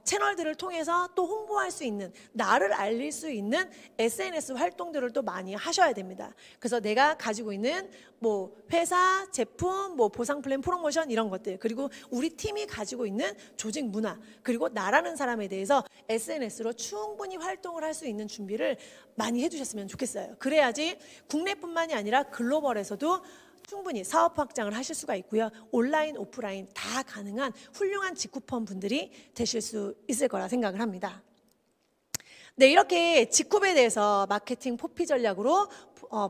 채널들을 통해서 또 홍보할 수 있는, 나를 알릴 수 있는 SNS 활동들을 또 많이 하셔야 됩니다. 그래서 내가 가지고 있는 뭐 회사, 제품, 뭐 보상 플랜 프로모션 이런 것들, 그리고 우리 팀이 가지고 있는 조직 문화, 그리고 나라는 사람에 대해서 SNS로 충분히 활동을 할 수 있는 준비를 많이 해주셨으면 좋겠어요. 그래야지 국내뿐만이 아니라 글로벌에서도 충분히 사업 확장을 하실 수가 있고요. 온라인, 오프라인 다 가능한 훌륭한 직후펌 분들이 되실 수 있을 거라 생각을 합니다. 네, 이렇게 직후에 대해서 마케팅 포피 전략으로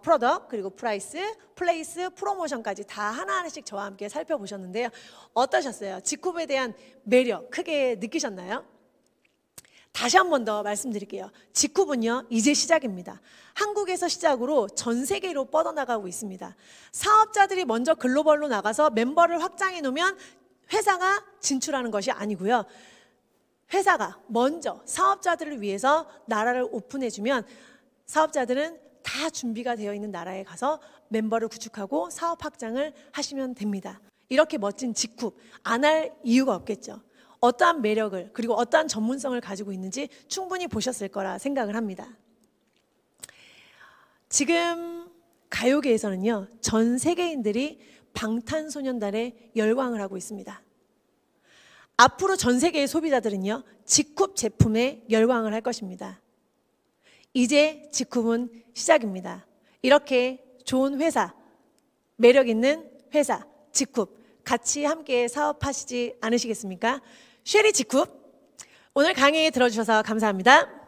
프로덕트, 그리고 프라이스, 플레이스, 프로모션까지 다 하나하나씩 저와 함께 살펴보셨는데요. 어떠셨어요? 직후에 대한 매력 크게 느끼셨나요? 다시 한 번 더 말씀드릴게요. 직후는요, 이제 시작입니다. 한국에서 시작으로 전 세계로 뻗어나가고 있습니다. 사업자들이 먼저 글로벌로 나가서 멤버를 확장해 놓으면 회사가 진출하는 것이 아니고요. 회사가 먼저 사업자들을 위해서 나라를 오픈해 주면 사업자들은 다 준비가 되어 있는 나라에 가서 멤버를 구축하고 사업 확장을 하시면 됩니다. 이렇게 멋진 직후 안 할 이유가 없겠죠. 어떠한 매력을 그리고 어떠한 전문성을 가지고 있는지 충분히 보셨을 거라 생각을 합니다. 지금 가요계에서는요, 전 세계인들이 방탄소년단에 열광을 하고 있습니다. 앞으로 전 세계의 소비자들은요, 직쿱 제품에 열광을 할 것입니다. 이제 직쿱은 시작입니다. 이렇게 좋은 회사, 매력 있는 회사, 직쿱 같이 함께 사업하시지 않으시겠습니까? 쉐리 직쿱, 오늘 강의 들어주셔서 감사합니다.